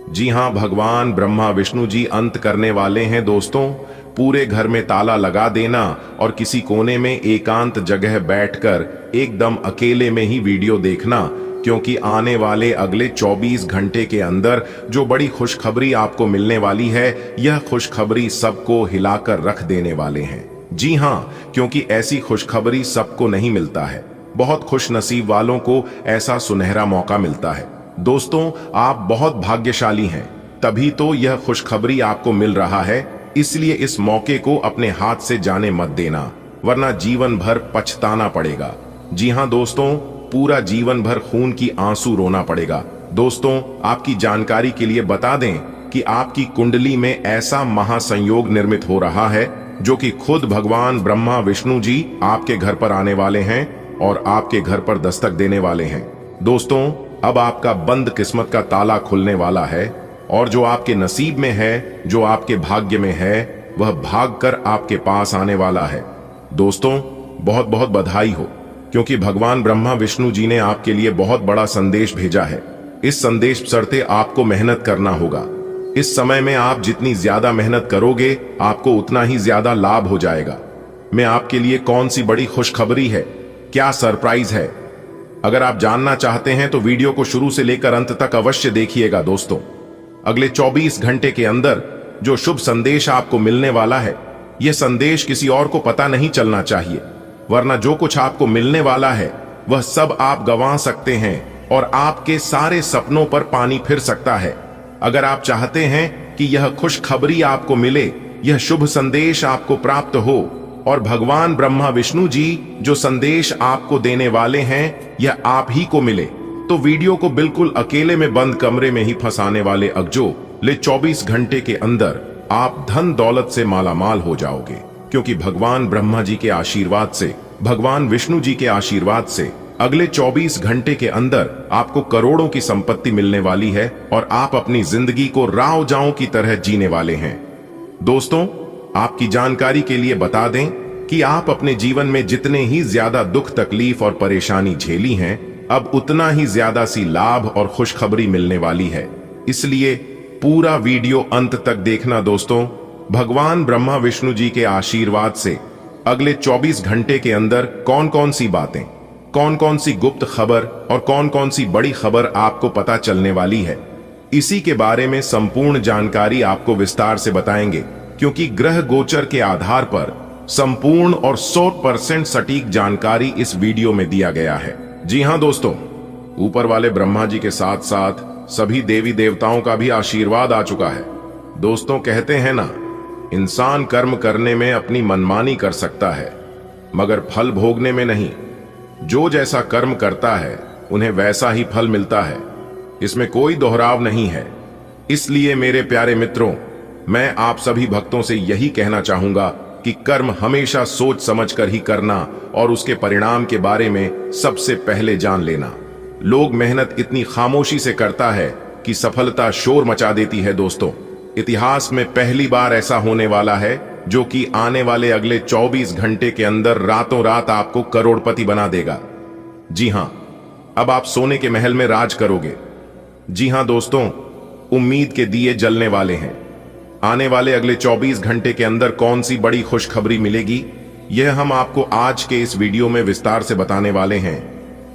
जी हां, भगवान ब्रह्मा विष्णु जी अंत करने वाले हैं। दोस्तों, पूरे घर में ताला लगा देना और किसी कोने में एकांत जगह बैठकर एकदम अकेले में ही वीडियो देखना, क्योंकि आने वाले अगले 24 घंटे के अंदर जो बड़ी खुशखबरी आपको मिलने वाली है, यह खुशखबरी सबको हिलाकर रख देने वाले हैं। जी हां, क्योंकि ऐसी खुशखबरी सबको नहीं मिलता है। बहुत खुश नसीब वालों को ऐसा सुनहरा मौका मिलता है। दोस्तों, आप बहुत भाग्यशाली हैं, तभी तो यह खुशखबरी आपको मिल रहा है। इसलिए इस मौके को अपने हाथ से जाने मत देना, वरना जीवन भर पछताना पड़ेगा। जी हां दोस्तों, पूरा जीवन भर खून की आंसू रोना पड़ेगा। दोस्तों, आपकी जानकारी के लिए बता दें कि आपकी कुंडली में ऐसा महासंयोग निर्मित हो रहा है जो कि खुद भगवान ब्रह्मा विष्णु जी आपके घर पर आने वाले हैं और आपके घर पर दस्तक देने वाले हैं। दोस्तों, अब आपका बंद किस्मत का ताला खुलने वाला है और जो आपके नसीब में है, जो आपके भाग्य में है, वह भागकर आपके पास आने वाला है। दोस्तों, बहुत बहुत बधाई हो, क्योंकि भगवान ब्रह्मा विष्णु जी ने आपके लिए बहुत बड़ा संदेश भेजा है। इस संदेश चलते आपको मेहनत करना होगा। इस समय में आप जितनी ज्यादा मेहनत करोगे, आपको उतना ही ज्यादा लाभ हो जाएगा। मैं आपके लिए कौन सी बड़ी खुशखबरी है, क्या सरप्राइज है, अगर आप जानना चाहते हैं तो वीडियो को शुरू से लेकर अंत तक अवश्य देखिएगा। दोस्तों, अगले 24 घंटे के अंदर जो शुभ संदेश आपको मिलने वाला है, यह संदेश किसी और को पता नहीं चलना चाहिए, वरना जो कुछ आपको मिलने वाला है वह सब आप गंवा सकते हैं और आपके सारे सपनों पर पानी फिर सकता है। अगर आप चाहते हैं कि यह खुशखबरी आपको मिले, यह शुभ संदेश आपको प्राप्त हो और भगवान ब्रह्मा विष्णु जी जो संदेश आपको देने वाले हैं यह आप ही को मिले, तो वीडियो को बिल्कुल अकेले में बंद कमरे में ही फंसाने वाले अगजो ले 24 घंटे के अंदर आप धन दौलत से मालामाल हो जाओगे, क्योंकि भगवान ब्रह्मा जी के आशीर्वाद से, भगवान विष्णु जी के आशीर्वाद से अगले 24 घंटे के अंदर आपको करोड़ों की संपत्ति मिलने वाली है और आप अपनी जिंदगी को राव जाओं की तरह जीने वाले हैं। दोस्तों, आपकी जानकारी के लिए बता दें कि आप अपने जीवन में जितने ही ज्यादा दुख तकलीफ और परेशानी झेली हैं, अब उतना ही ज्यादा सी लाभ और खुशखबरी मिलने वाली है। इसलिए पूरा वीडियो अंत तक देखना। दोस्तों, भगवान ब्रह्मा विष्णु जी के आशीर्वाद से अगले 24 घंटे के अंदर कौन कौन सी बातें, कौन कौन सी गुप्त खबर और कौन कौन सी बड़ी खबर आपको पता चलने वाली है, इसी के बारे में संपूर्ण जानकारी आपको विस्तार से बताएंगे, क्योंकि ग्रह गोचर के आधार पर संपूर्ण और 100% सटीक जानकारी इस वीडियो में दिया गया है। जी हां दोस्तों, ऊपर वाले ब्रह्मा जी के साथ साथ सभी देवी देवताओं का भी आशीर्वाद आ चुका है। दोस्तों, कहते हैं ना, इंसान कर्म करने में अपनी मनमानी कर सकता है मगर फल भोगने में नहीं। जो जैसा कर्म करता है उन्हें वैसा ही फल मिलता है, इसमें कोई दोहराव नहीं है। इसलिए मेरे प्यारे मित्रों, मैं आप सभी भक्तों से यही कहना चाहूंगा कि कर्म हमेशा सोच समझकर ही करना और उसके परिणाम के बारे में सबसे पहले जान लेना। लोग मेहनत इतनी खामोशी से करता है कि सफलता शोर मचा देती है। दोस्तों, इतिहास में पहली बार ऐसा होने वाला है जो कि आने वाले अगले 24 घंटे के अंदर रातों रात आपको करोड़पति बना देगा। जी हां, अब आप सोने के महल में राज करोगे। जी हां दोस्तों, उम्मीद के दिए जलने वाले हैं। आने वाले अगले 24 घंटे के अंदर कौन सी बड़ी खुशखबरी मिलेगी, यह हम आपको आज के इस वीडियो में विस्तार से बताने वाले हैं।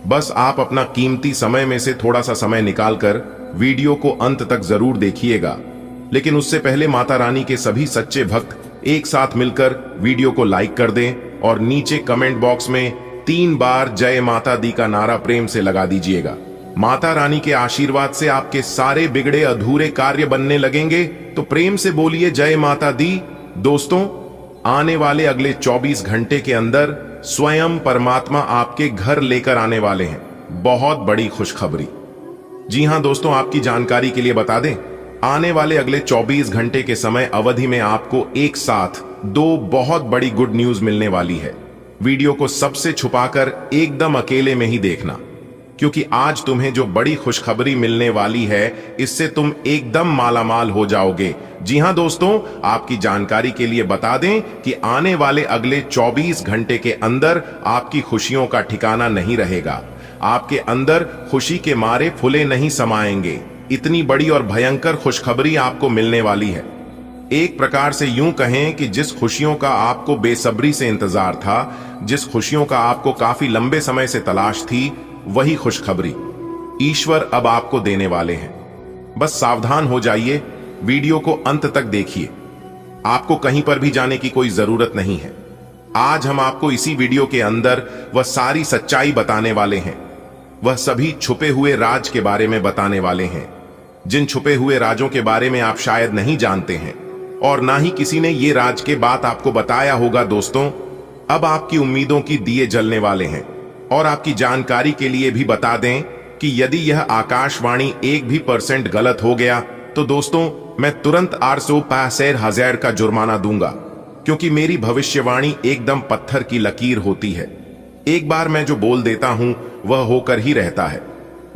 बस आप अपना कीमती समय में से थोड़ा सा समय निकालकर वीडियो को अंत तक जरूर देखिएगा। लेकिन उससे पहले माता रानी के सभी सच्चे भक्त एक साथ मिलकर वीडियो को लाइक कर दें और नीचे कमेंट बॉक्स में 3 बार जय माता दी का नारा प्रेम से लगा दीजिएगा। माता रानी के आशीर्वाद से आपके सारे बिगड़े अधूरे कार्य बनने लगेंगे, तो प्रेम से बोलिए जय माता दी। दोस्तों, आने वाले अगले 24 घंटे के अंदर स्वयं परमात्मा आपके घर लेकर आने वाले हैं बहुत बड़ी खुशखबरी। जी हां दोस्तों, आपकी जानकारी के लिए बता दें, आने वाले अगले 24 घंटे के समय अवधि में आपको एक साथ 2 बहुत बड़ी गुड न्यूज मिलने वाली है। वीडियो को सबसे छुपाकर एकदम अकेले में ही देखना, क्योंकि आज तुम्हें जो बड़ी खुशखबरी मिलने वाली है, इससे तुम एकदम मालामाल हो जाओगे। जी हां दोस्तों, आपकी जानकारी के लिए बता दें कि आने वाले अगले 24 घंटे के अंदर आपकी खुशियों का ठिकाना नहीं रहेगा। आपके अंदर खुशी के मारे फुले नहीं समाएंगे। इतनी बड़ी और भयंकर खुशखबरी आपको मिलने वाली है। एक प्रकार से यूं कहें कि जिस खुशियों का आपको बेसब्री से इंतजार था, जिस खुशियों का आपको काफी लंबे समय से तलाश थी, वही खुशखबरी ईश्वर अब आपको देने वाले हैं। बस सावधान हो जाइए, वीडियो को अंत तक देखिए। आपको कहीं पर भी जाने की कोई जरूरत नहीं है। आज हम आपको इसी वीडियो के अंदर वह सारी सच्चाई बताने वाले हैं। वह सभी छुपे हुए राज के बारे में बताने वाले हैं, जिन छुपे हुए राजों के बारे में आप शायद नहीं जानते हैं और ना ही किसी ने ये राज के बात आपको बताया होगा। दोस्तों, अब आपकी उम्मीदों की दिए जलने वाले हैं। और आपकी जानकारी के लिए भी बता दें कि यदि यह आकाशवाणी 1% भी गलत हो गया तो दोस्तों, मैं तुरंत 865,000 का जुर्माना दूंगा, क्योंकि मेरी भविष्यवाणी एकदम पत्थर की लकीर होती है। एक बार मैं जो बोल देता हूं वह होकर ही रहता है।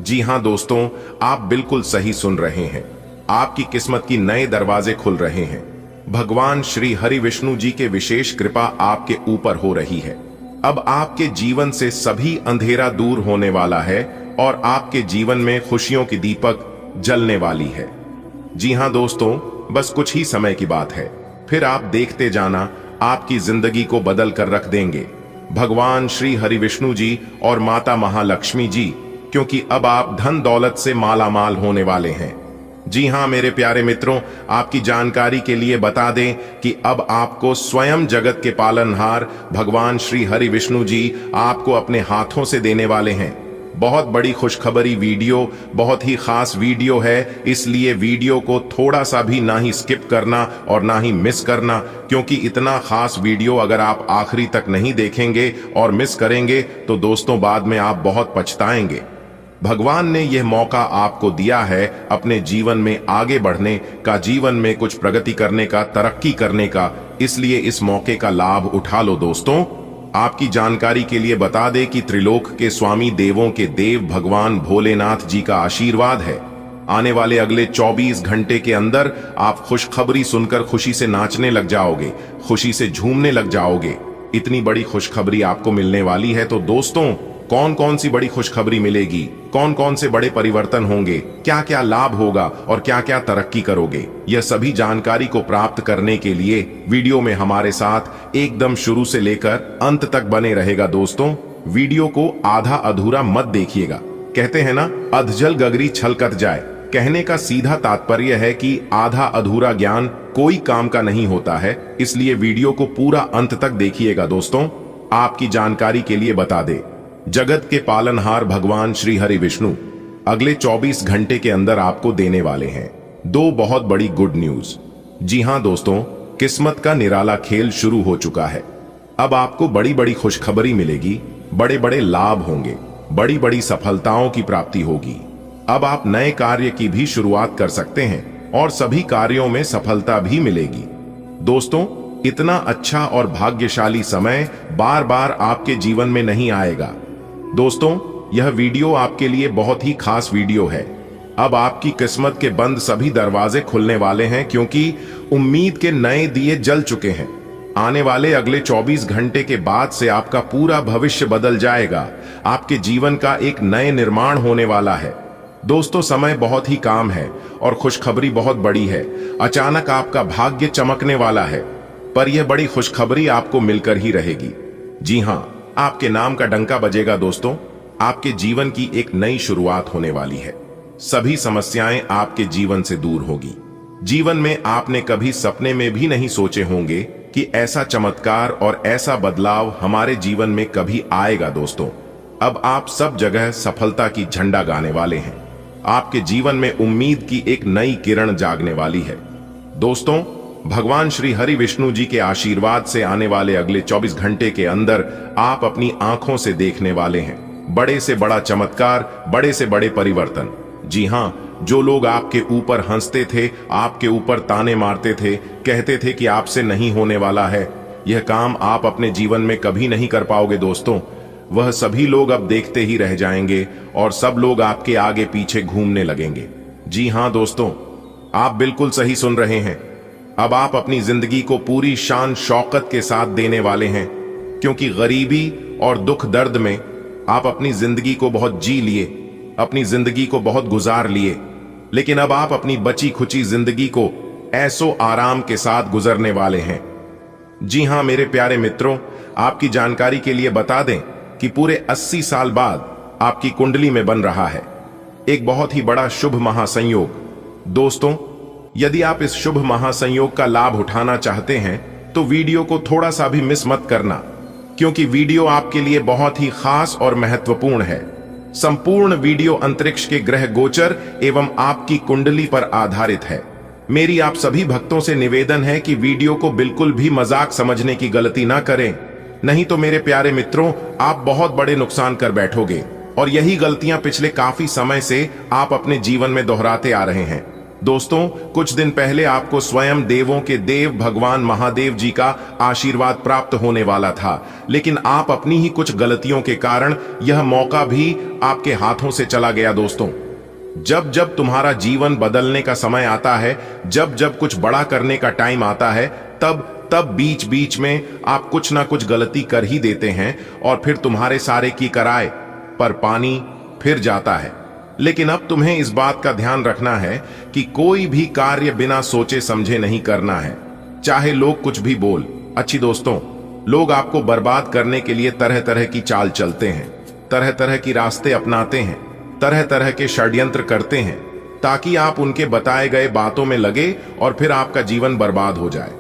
जी हां दोस्तों, आप बिल्कुल सही सुन रहे हैं। आपकी किस्मत की नए दरवाजे खुल रहे हैं। भगवान श्री हरि विष्णु जी के विशेष कृपा आपके ऊपर हो रही है। अब आपके जीवन से सभी अंधेरा दूर होने वाला है और आपके जीवन में खुशियों की दीपक जलने वाली है। जी हां दोस्तों, बस कुछ ही समय की बात है, फिर आप देखते जाना, आपकी जिंदगी को बदल कर रख देंगे भगवान श्री हरि विष्णु जी और माता महालक्ष्मी जी, क्योंकि अब आप धन दौलत से मालामाल होने वाले हैं। जी हां मेरे प्यारे मित्रों, आपकी जानकारी के लिए बता दें कि अब आपको स्वयं जगत के पालनहार भगवान श्री हरि विष्णु जी आपको अपने हाथों से देने वाले हैं। बहुत बड़ी खुशखबरी वीडियो, बहुत ही खास वीडियो है, इसलिए वीडियो को थोड़ा सा भी ना ही स्किप करना और ना ही मिस करना, क्योंकि इतना खास वीडियो अगर आप आखिरी तक नहीं देखेंगे और मिस करेंगे तो दोस्तों बाद में आप बहुत पछताएंगे। भगवान ने यह मौका आपको दिया है अपने जीवन में आगे बढ़ने का, जीवन में कुछ प्रगति करने का, तरक्की करने का, इसलिए इस मौके का लाभ उठा लो। दोस्तों, आपकी जानकारी के लिए बता दें कि त्रिलोक के स्वामी, देवों के देव भगवान भोलेनाथ जी का आशीर्वाद है। आने वाले अगले 24 घंटे के अंदर आप खुशखबरी सुनकर खुशी से नाचने लग जाओगे, खुशी से झूमने लग जाओगे। इतनी बड़ी खुशखबरी आपको मिलने वाली है, तो दोस्तों कौन कौन सी बड़ी खुशखबरी मिलेगी, कौन कौन से बड़े परिवर्तन होंगे, क्या क्या लाभ होगा और क्या क्या तरक्की करोगे, यह सभी जानकारी को प्राप्त करने के लिए वीडियो में हमारे साथ एकदम शुरू से लेकर अंत तक बने रहेगा। दोस्तों, वीडियो को आधा अधूरा मत देखिएगा। कहते हैं ना, अधजल गगरी छलकत जाए। कहने का सीधा तात्पर्य है कि आधा अधूरा ज्ञान कोई काम का नहीं होता है, इसलिए वीडियो को पूरा अंत तक देखिएगा। दोस्तों, आपकी जानकारी के लिए बता दे, जगत के पालनहार भगवान श्री हरि विष्णु अगले 24 घंटे के अंदर आपको देने वाले हैं दो बहुत बड़ी गुड न्यूज। जी हां दोस्तों, किस्मत का निराला खेल शुरू हो चुका है। अब आपको बड़ी बड़ी खुशखबरी मिलेगी, बड़े बड़े लाभ होंगे, बड़ी बड़ी सफलताओं की प्राप्ति होगी। अब आप नए कार्य की भी शुरुआत कर सकते हैं और सभी कार्यों में सफलता भी मिलेगी। दोस्तों, इतना अच्छा और भाग्यशाली समय बार बार आपके जीवन में नहीं आएगा। दोस्तों, यह वीडियो आपके लिए बहुत ही खास वीडियो है। अब आपकी किस्मत के बंद सभी दरवाजे खुलने वाले हैं, क्योंकि उम्मीद के नए दिए जल चुके हैं। आने वाले अगले 24 घंटे के बाद से आपका पूरा भविष्य बदल जाएगा। आपके जीवन का एक नए निर्माण होने वाला है। दोस्तों, समय बहुत ही काम है और खुशखबरी बहुत बड़ी है। अचानक आपका भाग्य चमकने वाला है, पर यह बड़ी खुशखबरी आपको मिलकर ही रहेगी। जी हां, आपके नाम का डंका बजेगा। दोस्तों, आपके जीवन की एक नई शुरुआत होने वाली है। सभी समस्याएं आपके जीवन से दूर होगी। जीवन में आपने कभी सपने में भी नहीं सोचे होंगे कि ऐसा चमत्कार और ऐसा बदलाव हमारे जीवन में कभी आएगा। दोस्तों, अब आप सब जगह सफलता की झंडा गाने वाले हैं। आपके जीवन में उम्मीद की एक नई किरण जागने वाली है। दोस्तों, भगवान श्री हरि विष्णु जी के आशीर्वाद से आने वाले अगले 24 घंटे के अंदर आप अपनी आंखों से देखने वाले हैं बड़े से बड़ा चमत्कार, बड़े से बड़े परिवर्तन। जी हां, जो लोग आपके ऊपर हंसते थे, आपके ऊपर ताने मारते थे, कहते थे कि आपसे नहीं होने वाला है, यह काम आप अपने जीवन में कभी नहीं कर पाओगे। दोस्तों, वह सभी लोग अब देखते ही रह जाएंगे और सब लोग आपके आगे पीछे घूमने लगेंगे। जी हां दोस्तों, आप बिल्कुल सही सुन रहे हैं। अब आप अपनी जिंदगी को पूरी शान शौकत के साथ देने वाले हैं, क्योंकि गरीबी और दुख दर्द में आप अपनी जिंदगी को बहुत जी लिए, अपनी जिंदगी को बहुत गुजार लिए, लेकिन अब आप अपनी बची खुची जिंदगी को ऐसो आराम के साथ गुजरने वाले हैं। जी हां मेरे प्यारे मित्रों, आपकी जानकारी के लिए बता दें कि पूरे 80 साल बाद आपकी कुंडली में बन रहा है एक बहुत ही बड़ा शुभ महासंयोग। दोस्तों, यदि आप इस शुभ महासंयोग का लाभ उठाना चाहते हैं तो वीडियो को थोड़ा सा भी मिस मत करना, क्योंकि वीडियो आपके लिए बहुत ही खास और महत्वपूर्ण है। संपूर्ण वीडियो अंतरिक्ष के ग्रह गोचर एवं आपकी कुंडली पर आधारित है। मेरी आप सभी भक्तों से निवेदन है कि वीडियो को बिल्कुल भी मजाक समझने की गलती ना करें, नहीं तो मेरे प्यारे मित्रों, आप बहुत बड़े नुकसान कर बैठोगे। और यही गलतियां पिछले काफी समय से आप अपने जीवन में दोहराते आ रहे हैं। दोस्तों, कुछ दिन पहले आपको स्वयं देवों के देव भगवान महादेव जी का आशीर्वाद प्राप्त होने वाला था, लेकिन आप अपनी ही कुछ गलतियों के कारण यह मौका भी आपके हाथों से चला गया। दोस्तों, जब जब तुम्हारा जीवन बदलने का समय आता है, जब जब कुछ बड़ा करने का टाइम आता है, तब तब बीच बीच में आप कुछ ना कुछ गलती कर ही देते हैं और फिर तुम्हारे सारे की कराए पर पानी फिर जाता है। लेकिन अब तुम्हें इस बात का ध्यान रखना है कि कोई भी कार्य बिना सोचे समझे नहीं करना है, चाहे लोग कुछ भी बोल। अच्छी दोस्तों, लोग आपको बर्बाद करने के लिए तरह तरह की चाल चलते हैं, तरह तरह की रास्ते अपनाते हैं, तरह तरह के षड्यंत्र करते हैं, ताकि आप उनके बताए गए बातों में लगे और फिर आपका जीवन बर्बाद हो जाए।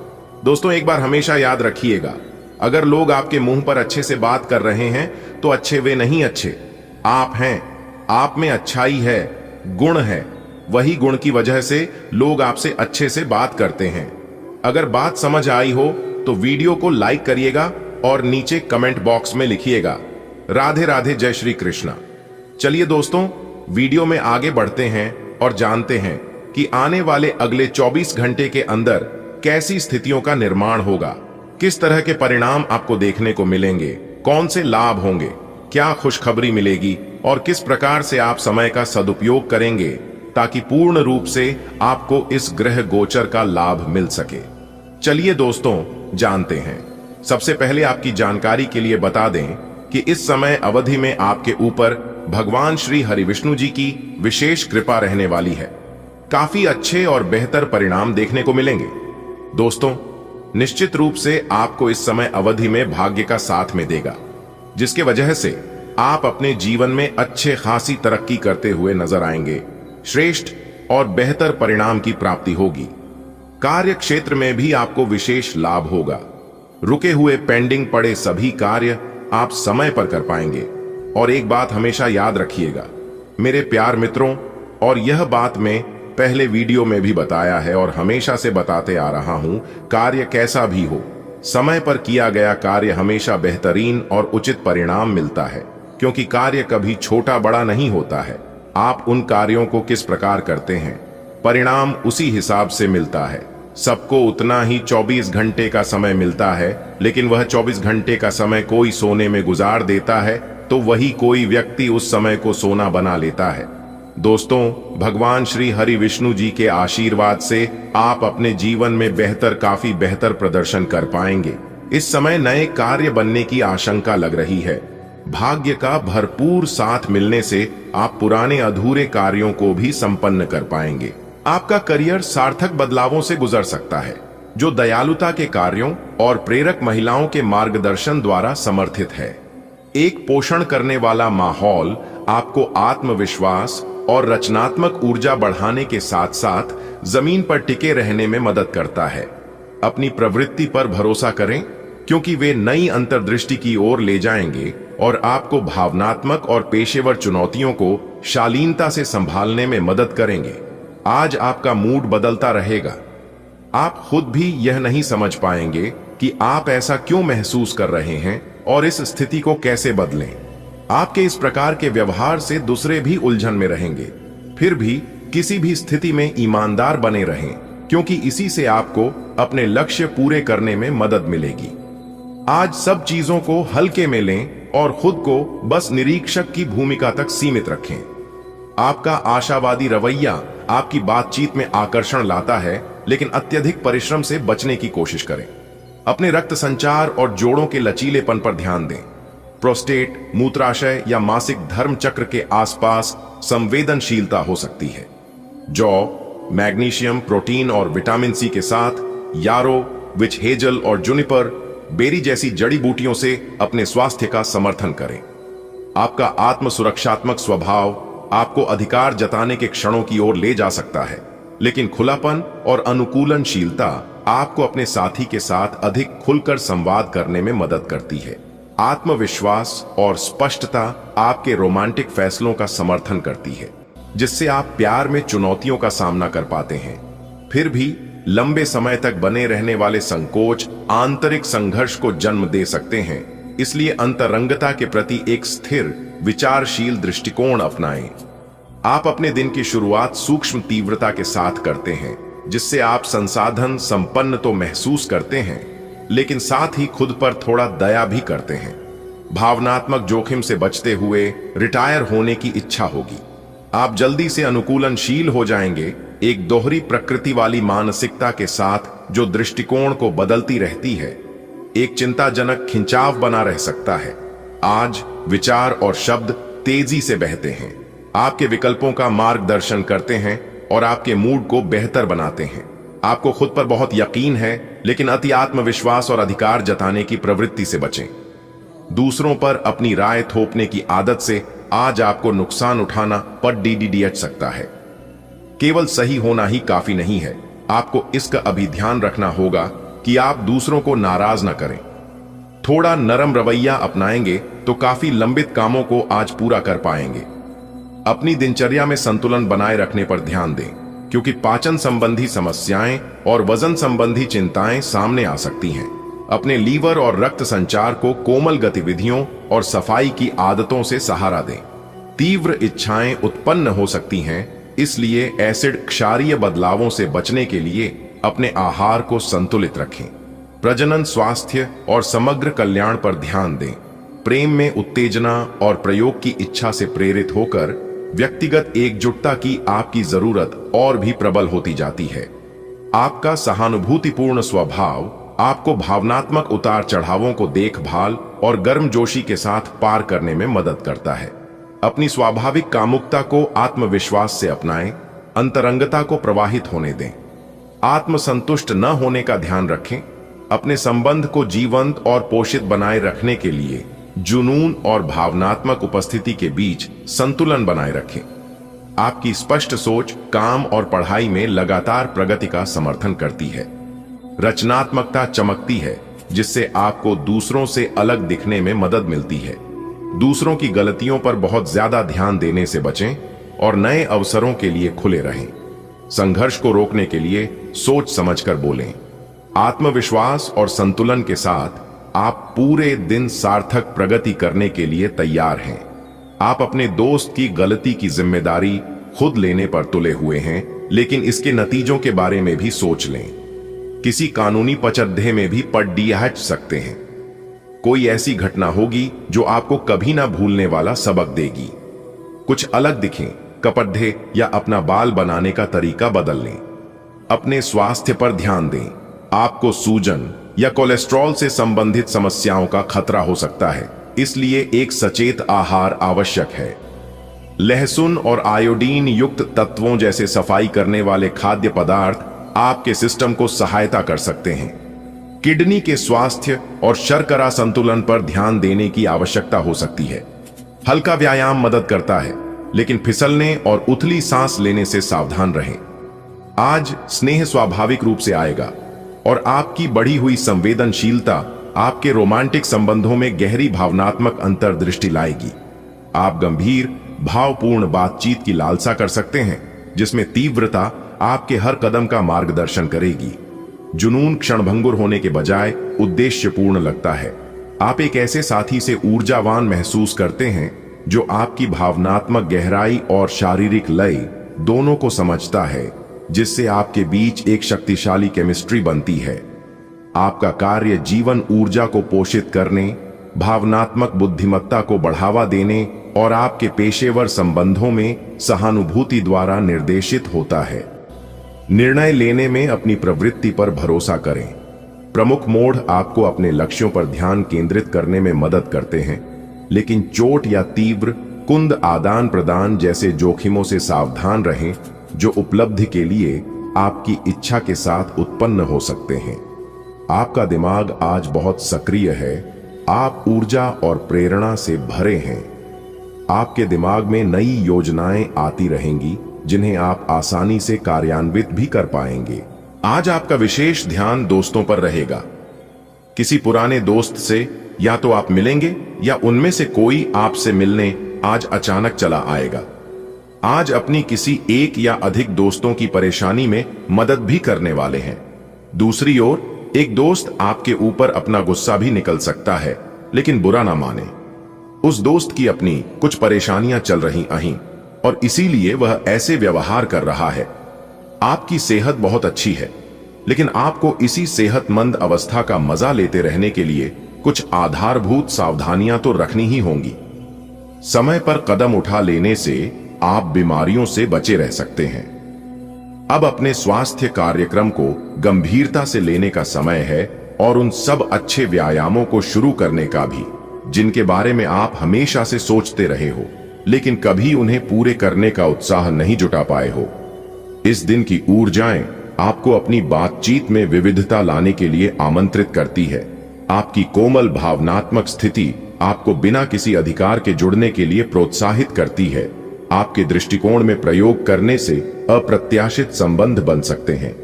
दोस्तों, एक बार हमेशा याद रखिएगा, अगर लोग आपके मुंह पर अच्छे से बात कर रहे हैं तो अच्छे वे नहीं, अच्छे आप हैं। आप में अच्छाई है, गुण है, वही गुण की वजह से लोग आपसे अच्छे से बात करते हैं। अगर बात समझ आई हो तो वीडियो को लाइक करिएगा और नीचे कमेंट बॉक्स में लिखिएगा राधे राधे, जय श्री कृष्णा। चलिए दोस्तों, वीडियो में आगे बढ़ते हैं और जानते हैं कि आने वाले अगले 24 घंटे के अंदर कैसी स्थितियों का निर्माण होगा, किस तरह के परिणाम आपको देखने को मिलेंगे, कौन से लाभ होंगे, क्या खुशखबरी मिलेगी और किस प्रकार से आप समय का सदुपयोग करेंगे ताकि पूर्ण रूप से आपको इस ग्रह गोचर का लाभ मिल सके। चलिए दोस्तों, जानते हैं। सबसे पहले आपकी जानकारी के लिए बता दें कि इस समय अवधि में आपके ऊपर भगवान श्री हरि विष्णु जी की विशेष कृपा रहने वाली है। काफी अच्छे और बेहतर परिणाम देखने को मिलेंगे। दोस्तों, निश्चित रूप से आपको इस समय अवधि में भाग्य का साथ में देगा, जिसके वजह से आप अपने जीवन में अच्छे खासी तरक्की करते हुए नजर आएंगे। श्रेष्ठ और बेहतर परिणाम की प्राप्ति होगी। कार्य क्षेत्र में भी आपको विशेष लाभ होगा। रुके हुए पेंडिंग पड़े सभी कार्य आप समय पर कर पाएंगे। और एक बात हमेशा याद रखिएगा, मेरे प्यार मित्रों, और यह बात मैं पहले वीडियो में भी बताया है और हमेशा से बताते आ रहा हूं, कार्य कैसा भी हो, समय पर किया गया कार्य हमेशा बेहतरीन और उचित परिणाम मिलता है, क्योंकि कार्य कभी छोटा बड़ा नहीं होता है। आप उन कार्यों को किस प्रकार करते हैं, परिणाम उसी हिसाब से मिलता है। सबको उतना ही 24 घंटे का समय मिलता है, लेकिन वह 24 घंटे का समय कोई सोने में गुजार देता है तो वही कोई व्यक्ति उस समय को सोना बना लेता है। दोस्तों, भगवान श्री हरि विष्णु जी के आशीर्वाद से आप अपने जीवन में काफी बेहतर प्रदर्शन कर पाएंगे। इस समय नए कार्य बनने की आशंका लग रही है। भाग्य का भरपूर साथ मिलने से आप पुराने अधूरे कार्यों को भी संपन्न कर पाएंगे। आपका करियर सार्थक बदलावों से गुजर सकता है, जो दयालुता के कार्यों और प्रेरक महिलाओं के मार्गदर्शन द्वारा समर्थित है। एक पोषण करने वाला माहौल आपको आत्मविश्वास और रचनात्मक ऊर्जा बढ़ाने के साथ साथ जमीन पर टिके रहने में मदद करता है। अपनी प्रवृत्ति पर भरोसा करें, क्योंकि वे नई अंतर्दृष्टि की ओर ले जाएंगे और आपको भावनात्मक और पेशेवर चुनौतियों को शालीनता से संभालने में मदद करेंगे। आज आपका मूड बदलता रहेगा। आप खुद भी यह नहीं समझ पाएंगे कि आप ऐसा क्यों महसूस कर रहे हैं और इस स्थिति को कैसे बदलें। आपके इस प्रकार के व्यवहार से दूसरे भी उलझन में रहेंगे। फिर भी किसी भी स्थिति में ईमानदार बने रहें, क्योंकि इसी से आपको अपने लक्ष्य पूरे करने में मदद मिलेगी। आज सब चीजों को हल्के में लें और खुद को बस निरीक्षक की भूमिका तक सीमित रखें। आपका आशावादी रवैया आपकी बातचीत में आकर्षण लाता है, लेकिन अत्यधिक परिश्रम से बचने की कोशिश करें। अपने रक्त संचार और जोड़ों के लचीलेपन पर ध्यान दें। प्रोस्टेट, मूत्राशय या मासिक धर्म चक्र के आसपास संवेदनशीलता हो सकती है। जौ, मैग्नीशियम, प्रोटीन और विटामिन सी के साथ यारो, विच हेजल और जुनिपर बेरी जैसी जड़ी बूटियों से अपने स्वास्थ्य का समर्थन करें। आपका आत्म सुरक्षात्मक स्वभाव आपको अधिकार जताने के क्षणों की ओर ले जा सकता है, लेकिन खुलापन और अनुकूलनशीलता आपको अपने साथी के साथ अधिक खुलकर संवाद करने में मदद करती है। आत्मविश्वास और स्पष्टता आपके रोमांटिक फैसलों का समर्थन करती है, जिससे आप प्यार में चुनौतियों का सामना कर पाते हैं। फिर भी लंबे समय तक बने रहने वाले संकोच आंतरिक संघर्ष को जन्म दे सकते हैं, इसलिए अंतरंगता के प्रति एक स्थिर विचारशील दृष्टिकोण अपनाएं। आप अपने दिन की शुरुआत सूक्ष्म तीव्रता के साथ करते हैं, जिससे आप संसाधन संपन्न तो महसूस करते हैं, लेकिन साथ ही खुद पर थोड़ा दया भी करते हैं। भावनात्मक जोखिम से बचते हुए रिटायर होने की इच्छा होगी। आप जल्दी से अनुकूलनशील हो जाएंगे, एक दोहरी प्रकृति वाली मानसिकता के साथ जो दृष्टिकोण को बदलती रहती है। एक चिंताजनक खिंचाव बना रह सकता है। आज विचार और शब्द तेजी से बहते हैं, आपके विकल्पों का मार्गदर्शन करते हैं और आपके मूड को बेहतर बनाते हैं। आपको खुद पर बहुत यकीन है, लेकिन अति आत्मविश्वास और अधिकार जताने की प्रवृत्ति से बचें। दूसरों पर अपनी राय थोपने की आदत से आज आपको नुकसान उठाना पड़ डीडीएच सकता है। केवल सही होना ही काफी नहीं है, आपको इसका अभी ध्यान रखना होगा कि आप दूसरों को नाराज न करें। थोड़ा नरम रवैया अपनाएंगे तो काफी लंबित कामों को आज पूरा कर पाएंगे। अपनी दिनचर्या में संतुलन बनाए रखने पर ध्यान दें, क्योंकि पाचन संबंधी समस्याएं और वजन संबंधी चिंताएं सामने आ सकती हैं। अपने लीवर और रक्त संचार को कोमल गतिविधियों और सफाई की आदतों से सहारा दें। तीव्र इच्छाएं उत्पन्न हो सकती हैं, इसलिए एसिड क्षारीय बदलावों से बचने के लिए अपने आहार को संतुलित रखें। प्रजनन, स्वास्थ्य और समग्र कल्याण पर ध्यान दें। प्रेम में उत्तेजना और प्रयोग की इच्छा से प्रेरित होकर व्यक्तिगत एकजुटता की आपकी जरूरत और भी प्रबल होती जाती है। आपका सहानुभूतिपूर्ण स्वभाव आपको भावनात्मक उतार चढ़ावों को देखभाल और गर्मजोशी के साथ पार करने में मदद करता है। अपनी स्वाभाविक कामुकता को आत्मविश्वास से अपनाएं, अंतरंगता को प्रवाहित होने दें। आत्मसंतुष्ट न होने का ध्यान रखें। अपने संबंध को जीवंत और पोषित बनाए रखने के लिए जुनून और भावनात्मक उपस्थिति के बीच संतुलन बनाए रखें। आपकी स्पष्ट सोच काम और पढ़ाई में लगातार प्रगति का समर्थन करती है। रचनात्मकता चमकती है, जिससे आपको दूसरों से अलग दिखने में मदद मिलती है। दूसरों की गलतियों पर बहुत ज्यादा ध्यान देने से बचें, और नए अवसरों के लिए खुले रहें। संघर्ष को रोकने के लिए सोच समझकर बोलें। आत्मविश्वास और संतुलन के साथ आप पूरे दिन सार्थक प्रगति करने के लिए तैयार हैं। आप अपने दोस्त की गलती की जिम्मेदारी खुद लेने पर तुले हुए हैं, लेकिन इसके नतीजों के बारे में भी सोच लें। किसी कानूनी पचड्ढे में भी पड़ सकते हैं। कोई ऐसी घटना होगी जो आपको कभी ना भूलने वाला सबक देगी। कुछ अलग दिखें, कपड्ढे या अपना बाल बनाने का तरीका बदल लें। अपने स्वास्थ्य पर ध्यान दें। आपको सूजन या कोलेस्ट्रॉल से संबंधित समस्याओं का खतरा हो सकता है, इसलिए एक सचेत आहार आवश्यक है। लहसुन और आयोडीन युक्त तत्वों जैसे सफाई करने वाले खाद्य पदार्थ आपके सिस्टम को सहायता कर सकते हैं। किडनी के स्वास्थ्य और शर्करा संतुलन पर ध्यान देने की आवश्यकता हो सकती है। हल्का व्यायाम मदद करता है, लेकिन फिसलने और उथली सांस लेने से सावधान रहें। आज स्नेह स्वाभाविक रूप से आएगा और आपकी बढ़ी हुई संवेदनशीलता आपके रोमांटिक संबंधों में गहरी भावनात्मक अंतर्दृष्टि लाएगी। आप गंभीर, भावपूर्ण बातचीत की लालसा कर सकते हैं, जिसमें तीव्रता आपके हर कदम का मार्गदर्शन करेगी। जुनून क्षणभंगुर होने के बजाय उद्देश्यपूर्ण लगता है। आप एक ऐसे साथी से ऊर्जावान महसूस करते हैं जो आपकी भावनात्मक गहराई और शारीरिक लय दोनों को समझता है, जिससे आपके बीच एक शक्तिशाली केमिस्ट्री बनती है। आपका कार्य जीवन ऊर्जा को पोषित करने, भावनात्मक बुद्धिमत्ता को बढ़ावा देने और आपके पेशेवर संबंधों में सहानुभूति द्वारा निर्देशित होता है। निर्णय लेने में अपनी प्रवृत्ति पर भरोसा करें। प्रमुख मोड़ आपको अपने लक्ष्यों पर ध्यान केंद्रित करने में मदद करते हैं, लेकिन चोट या तीव्र कुंद आदान प्रदान जैसे जोखिमों से सावधान रहें, जो उपलब्धि के लिए आपकी इच्छा के साथ उत्पन्न हो सकते हैं। आपका दिमाग आज बहुत सक्रिय है। आप ऊर्जा और प्रेरणा से भरे हैं। आपके दिमाग में नई योजनाएं आती रहेंगी, जिन्हें आप आसानी से कार्यान्वित भी कर पाएंगे। आज आपका विशेष ध्यान दोस्तों पर रहेगा। किसी पुराने दोस्त से या तो आप मिलेंगे या उनमें से कोई आपसे मिलने आज अचानक चला आएगा। आज अपनी किसी एक या अधिक दोस्तों की परेशानी में मदद भी करने वाले हैं। दूसरी ओर एक दोस्त आपके ऊपर अपना गुस्सा भी निकल सकता है, लेकिन बुरा ना माने। उस दोस्त की अपनी कुछ परेशानियां चल रही अहीं और इसीलिए वह ऐसे व्यवहार कर रहा है। आपकी सेहत बहुत अच्छी है, लेकिन आपको इसी सेहतमंद अवस्था का मजा लेते रहने के लिए कुछ आधारभूत सावधानियां तो रखनी ही होंगी। समय पर कदम उठा लेने से आप बीमारियों से बचे रह सकते हैं। अब अपने स्वास्थ्य कार्यक्रम को गंभीरता से लेने का समय है और उन सब अच्छे व्यायामों को शुरू करने का भी, जिनके बारे में आप हमेशा से सोचते रहे हो, लेकिन कभी उन्हें पूरे करने का उत्साह नहीं जुटा पाए हो। इस दिन की ऊर्जाएं आपको अपनी बातचीत में विविधता लाने के लिए आमंत्रित करती है। आपकी कोमल भावनात्मक स्थिति आपको बिना किसी अधिकार के जुड़ने के लिए प्रोत्साहित करती है। आपके दृष्टिकोण में प्रयोग करने से अप्रत्याशित संबंध बन सकते हैं।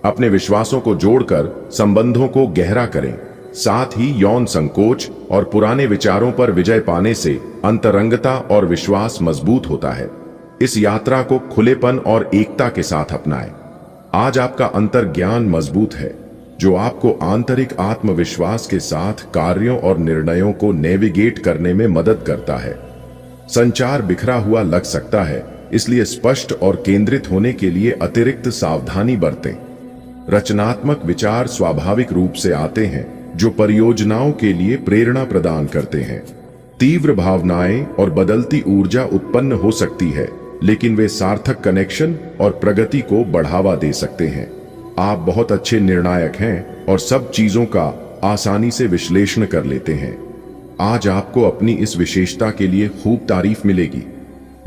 अपने विश्वासों को जोड़कर संबंधों को गहरा करें। साथ ही यौन संकोच और पुराने विचारों पर विजय पाने से अंतरंगता और विश्वास मजबूत होता है। इस यात्रा को खुलेपन और एकता के साथ अपनाएं। आज आपका अंतर्ज्ञान मजबूत है, जो आपको आंतरिक आत्मविश्वास के साथ कार्यों और निर्णयों को नेविगेट करने में मदद करता है। संचार बिखरा हुआ लग सकता है, इसलिए स्पष्ट और केंद्रित होने के लिए अतिरिक्त सावधानी बरतें। रचनात्मक विचार स्वाभाविक रूप से आते हैं, जो परियोजनाओं के लिए प्रेरणा प्रदान करते हैं। तीव्र भावनाएं और बदलती ऊर्जा उत्पन्न हो सकती है, लेकिन वे सार्थक कनेक्शन और प्रगति को बढ़ावा दे सकते हैं। आप बहुत अच्छे निर्णायक हैं और सब चीजों का आसानी से विश्लेषण कर लेते हैं। आज आपको अपनी इस विशेषता के लिए खूब तारीफ मिलेगी।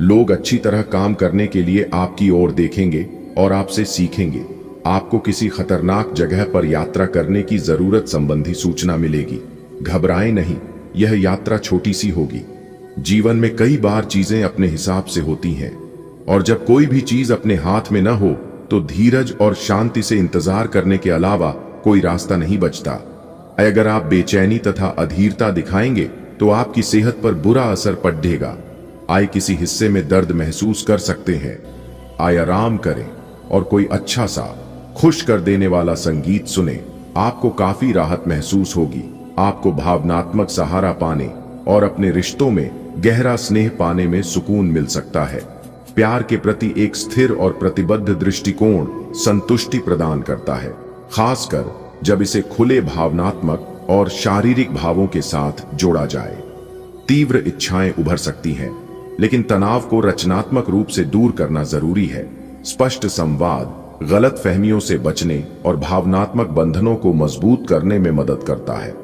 लोग अच्छी तरह काम करने के लिए आपकी ओर देखेंगे और आपसे सीखेंगे। आपको किसी खतरनाक जगह पर यात्रा करने की जरूरत संबंधी सूचना मिलेगी। घबराएं नहीं, यह यात्रा छोटी सी होगी। जीवन में कई बार चीजें अपने हिसाब से होती हैं, और जब कोई भी चीज अपने हाथ में न हो तो धीरज और शांति से इंतजार करने के अलावा कोई रास्ता नहीं बचता। अगर आप बेचैनी तथा अधीरता दिखाएंगे तो आपकी सेहत पर बुरा असर पड़ेगा। आय किसी हिस्से में दर्द महसूस कर सकते हैं। आय आराम करें और कोई अच्छा सा खुश कर देने वाला संगीत सुने। आपको काफी राहत महसूस होगी। आपको भावनात्मक सहारा पाने और अपने रिश्तों में गहरा स्नेह पाने में सुकून मिल सकता है। प्यार के प्रति एक स्थिर और प्रतिबद्ध दृष्टिकोण संतुष्टि प्रदान करता है, खासकर जब इसे खुले भावनात्मक और शारीरिक भावों के साथ जोड़ा जाए। तीव्र इच्छाएं उभर सकती हैं, लेकिन तनाव को रचनात्मक रूप से दूर करना जरूरी है। स्पष्ट संवाद गलत फहमियों से बचने और भावनात्मक बंधनों को मजबूत करने में मदद करता है।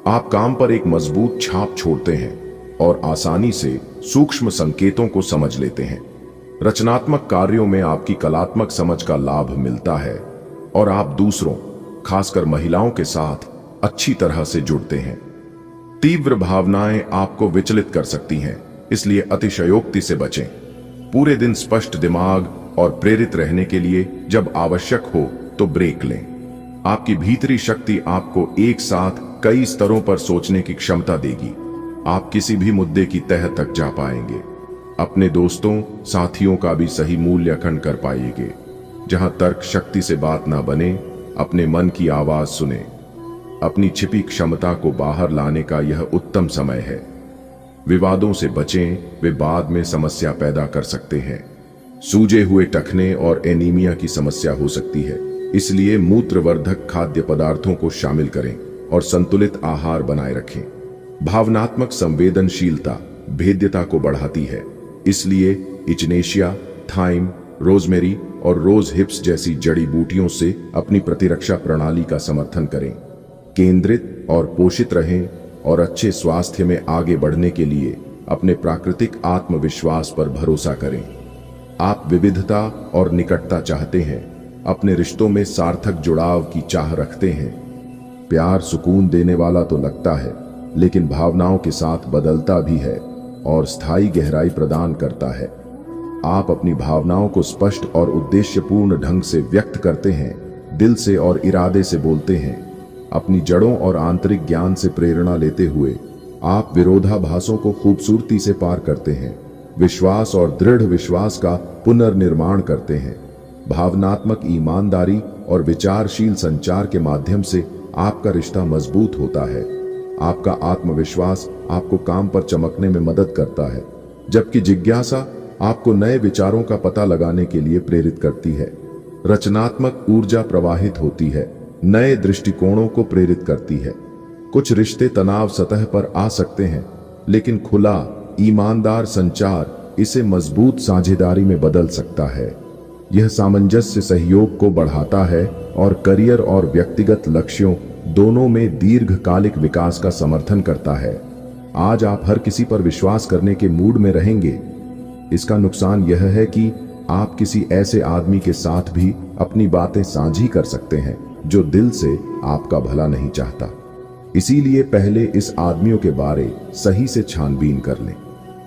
आप काम पर एक मजबूत छाप छोड़ते हैं और आसानी से सूक्ष्म संकेतों को समझ लेते हैं। रचनात्मक कार्यों में आपकी कलात्मक समझ का लाभ मिलता है और आप दूसरों, खासकर महिलाओं के साथ अच्छी तरह से जुड़ते हैं। तीव्र भावनाएं आपको विचलित कर सकती हैं, इसलिए अतिशयोक्ति से बचें। पूरे दिन स्पष्ट दिमाग और प्रेरित रहने के लिए जब आवश्यक हो तो ब्रेक लें। आपकी भीतरी शक्ति आपको एक साथ कई स्तरों पर सोचने की क्षमता देगी। आप किसी भी मुद्दे की तह तक जा पाएंगे। अपने दोस्तों, साथियों का भी सही मूल्यांकन कर पाएंगे। जहां तर्क शक्ति से बात ना बने, अपने मन की आवाज सुने। अपनी छिपी क्षमता को बाहर लाने का यह उत्तम समय है। विवादों से बचें, वे बाद में समस्या पैदा कर सकते हैं। सूजे हुए टखने और एनीमिया की समस्या हो सकती है, इसलिए मूत्रवर्धक खाद्य पदार्थों को शामिल करें और संतुलित आहार बनाए रखें। भावनात्मक संवेदनशीलता भेद्यता को बढ़ाती है, इसलिए इचनेशिया, थाइम, रोजमेरी और रोज हिप्स जैसी जड़ी बूटियों से अपनी प्रतिरक्षा प्रणाली का समर्थन करें। केंद्रित और पोषित रहें और अच्छे स्वास्थ्य में आगे बढ़ने के लिए अपने प्राकृतिक आत्मविश्वास पर भरोसा करें। आप विविधता और निकटता चाहते हैं, अपने रिश्तों में सार्थक जुड़ाव की चाह रखते हैं। प्यार सुकून देने वाला तो लगता है, लेकिन भावनाओं के साथ बदलता भी है और स्थायी गहराई प्रदान करता है। आप अपनी भावनाओं को स्पष्ट और उद्देश्यपूर्ण ढंग से व्यक्त करते हैं, दिल से और इरादे से बोलते हैं। अपनी जड़ों और आंतरिक ज्ञान से प्रेरणा लेते हुए आप विरोधाभासों को खूबसूरती से पार करते हैं। विश्वास और दृढ़ विश्वास का पुनर्निर्माण करते हैं। भावनात्मक ईमानदारी और विचारशील संचार के माध्यम से आपका रिश्ता मजबूत होता है। आपका आत्मविश्वास आपको काम पर चमकने में मदद करता है, जबकि जिज्ञासा आपको नए विचारों का पता लगाने के लिए प्रेरित करती है। रचनात्मक ऊर्जा प्रवाहित होती है, नए दृष्टिकोणों को प्रेरित करती है। कुछ रिश्ते तनाव सतह पर आ सकते हैं, लेकिन खुला ईमानदार संचार इसे मजबूत साझेदारी में बदल सकता है। यह सामंजस्य सहयोग को बढ़ाता है और करियर और व्यक्तिगत लक्ष्यों दोनों में दीर्घकालिक विकास का समर्थन करता है। आज आप हर किसी पर विश्वास करने के मूड में रहेंगे। इसका नुकसान यह है कि आप किसी ऐसे आदमी के साथ भी अपनी बातें साझी कर सकते हैं जो दिल से आपका भला नहीं चाहता। इसीलिए पहले इस आदमियों के बारे सही से छानबीन कर लें।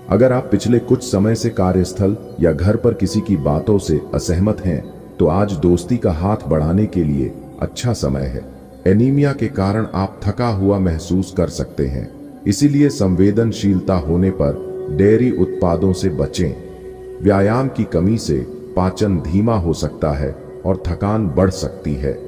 अगर आप पिछले कुछ समय से कार्यस्थल या घर पर किसी की बातों से असहमत हैं, तो आज दोस्ती का हाथ बढ़ाने के लिए अच्छा समय है। एनीमिया के कारण आप थका हुआ महसूस कर सकते हैं, इसीलिए संवेदनशीलता होने पर डेयरी उत्पादों से बचें। व्यायाम की कमी से पाचन धीमा हो सकता है और थकान बढ़ सकती है।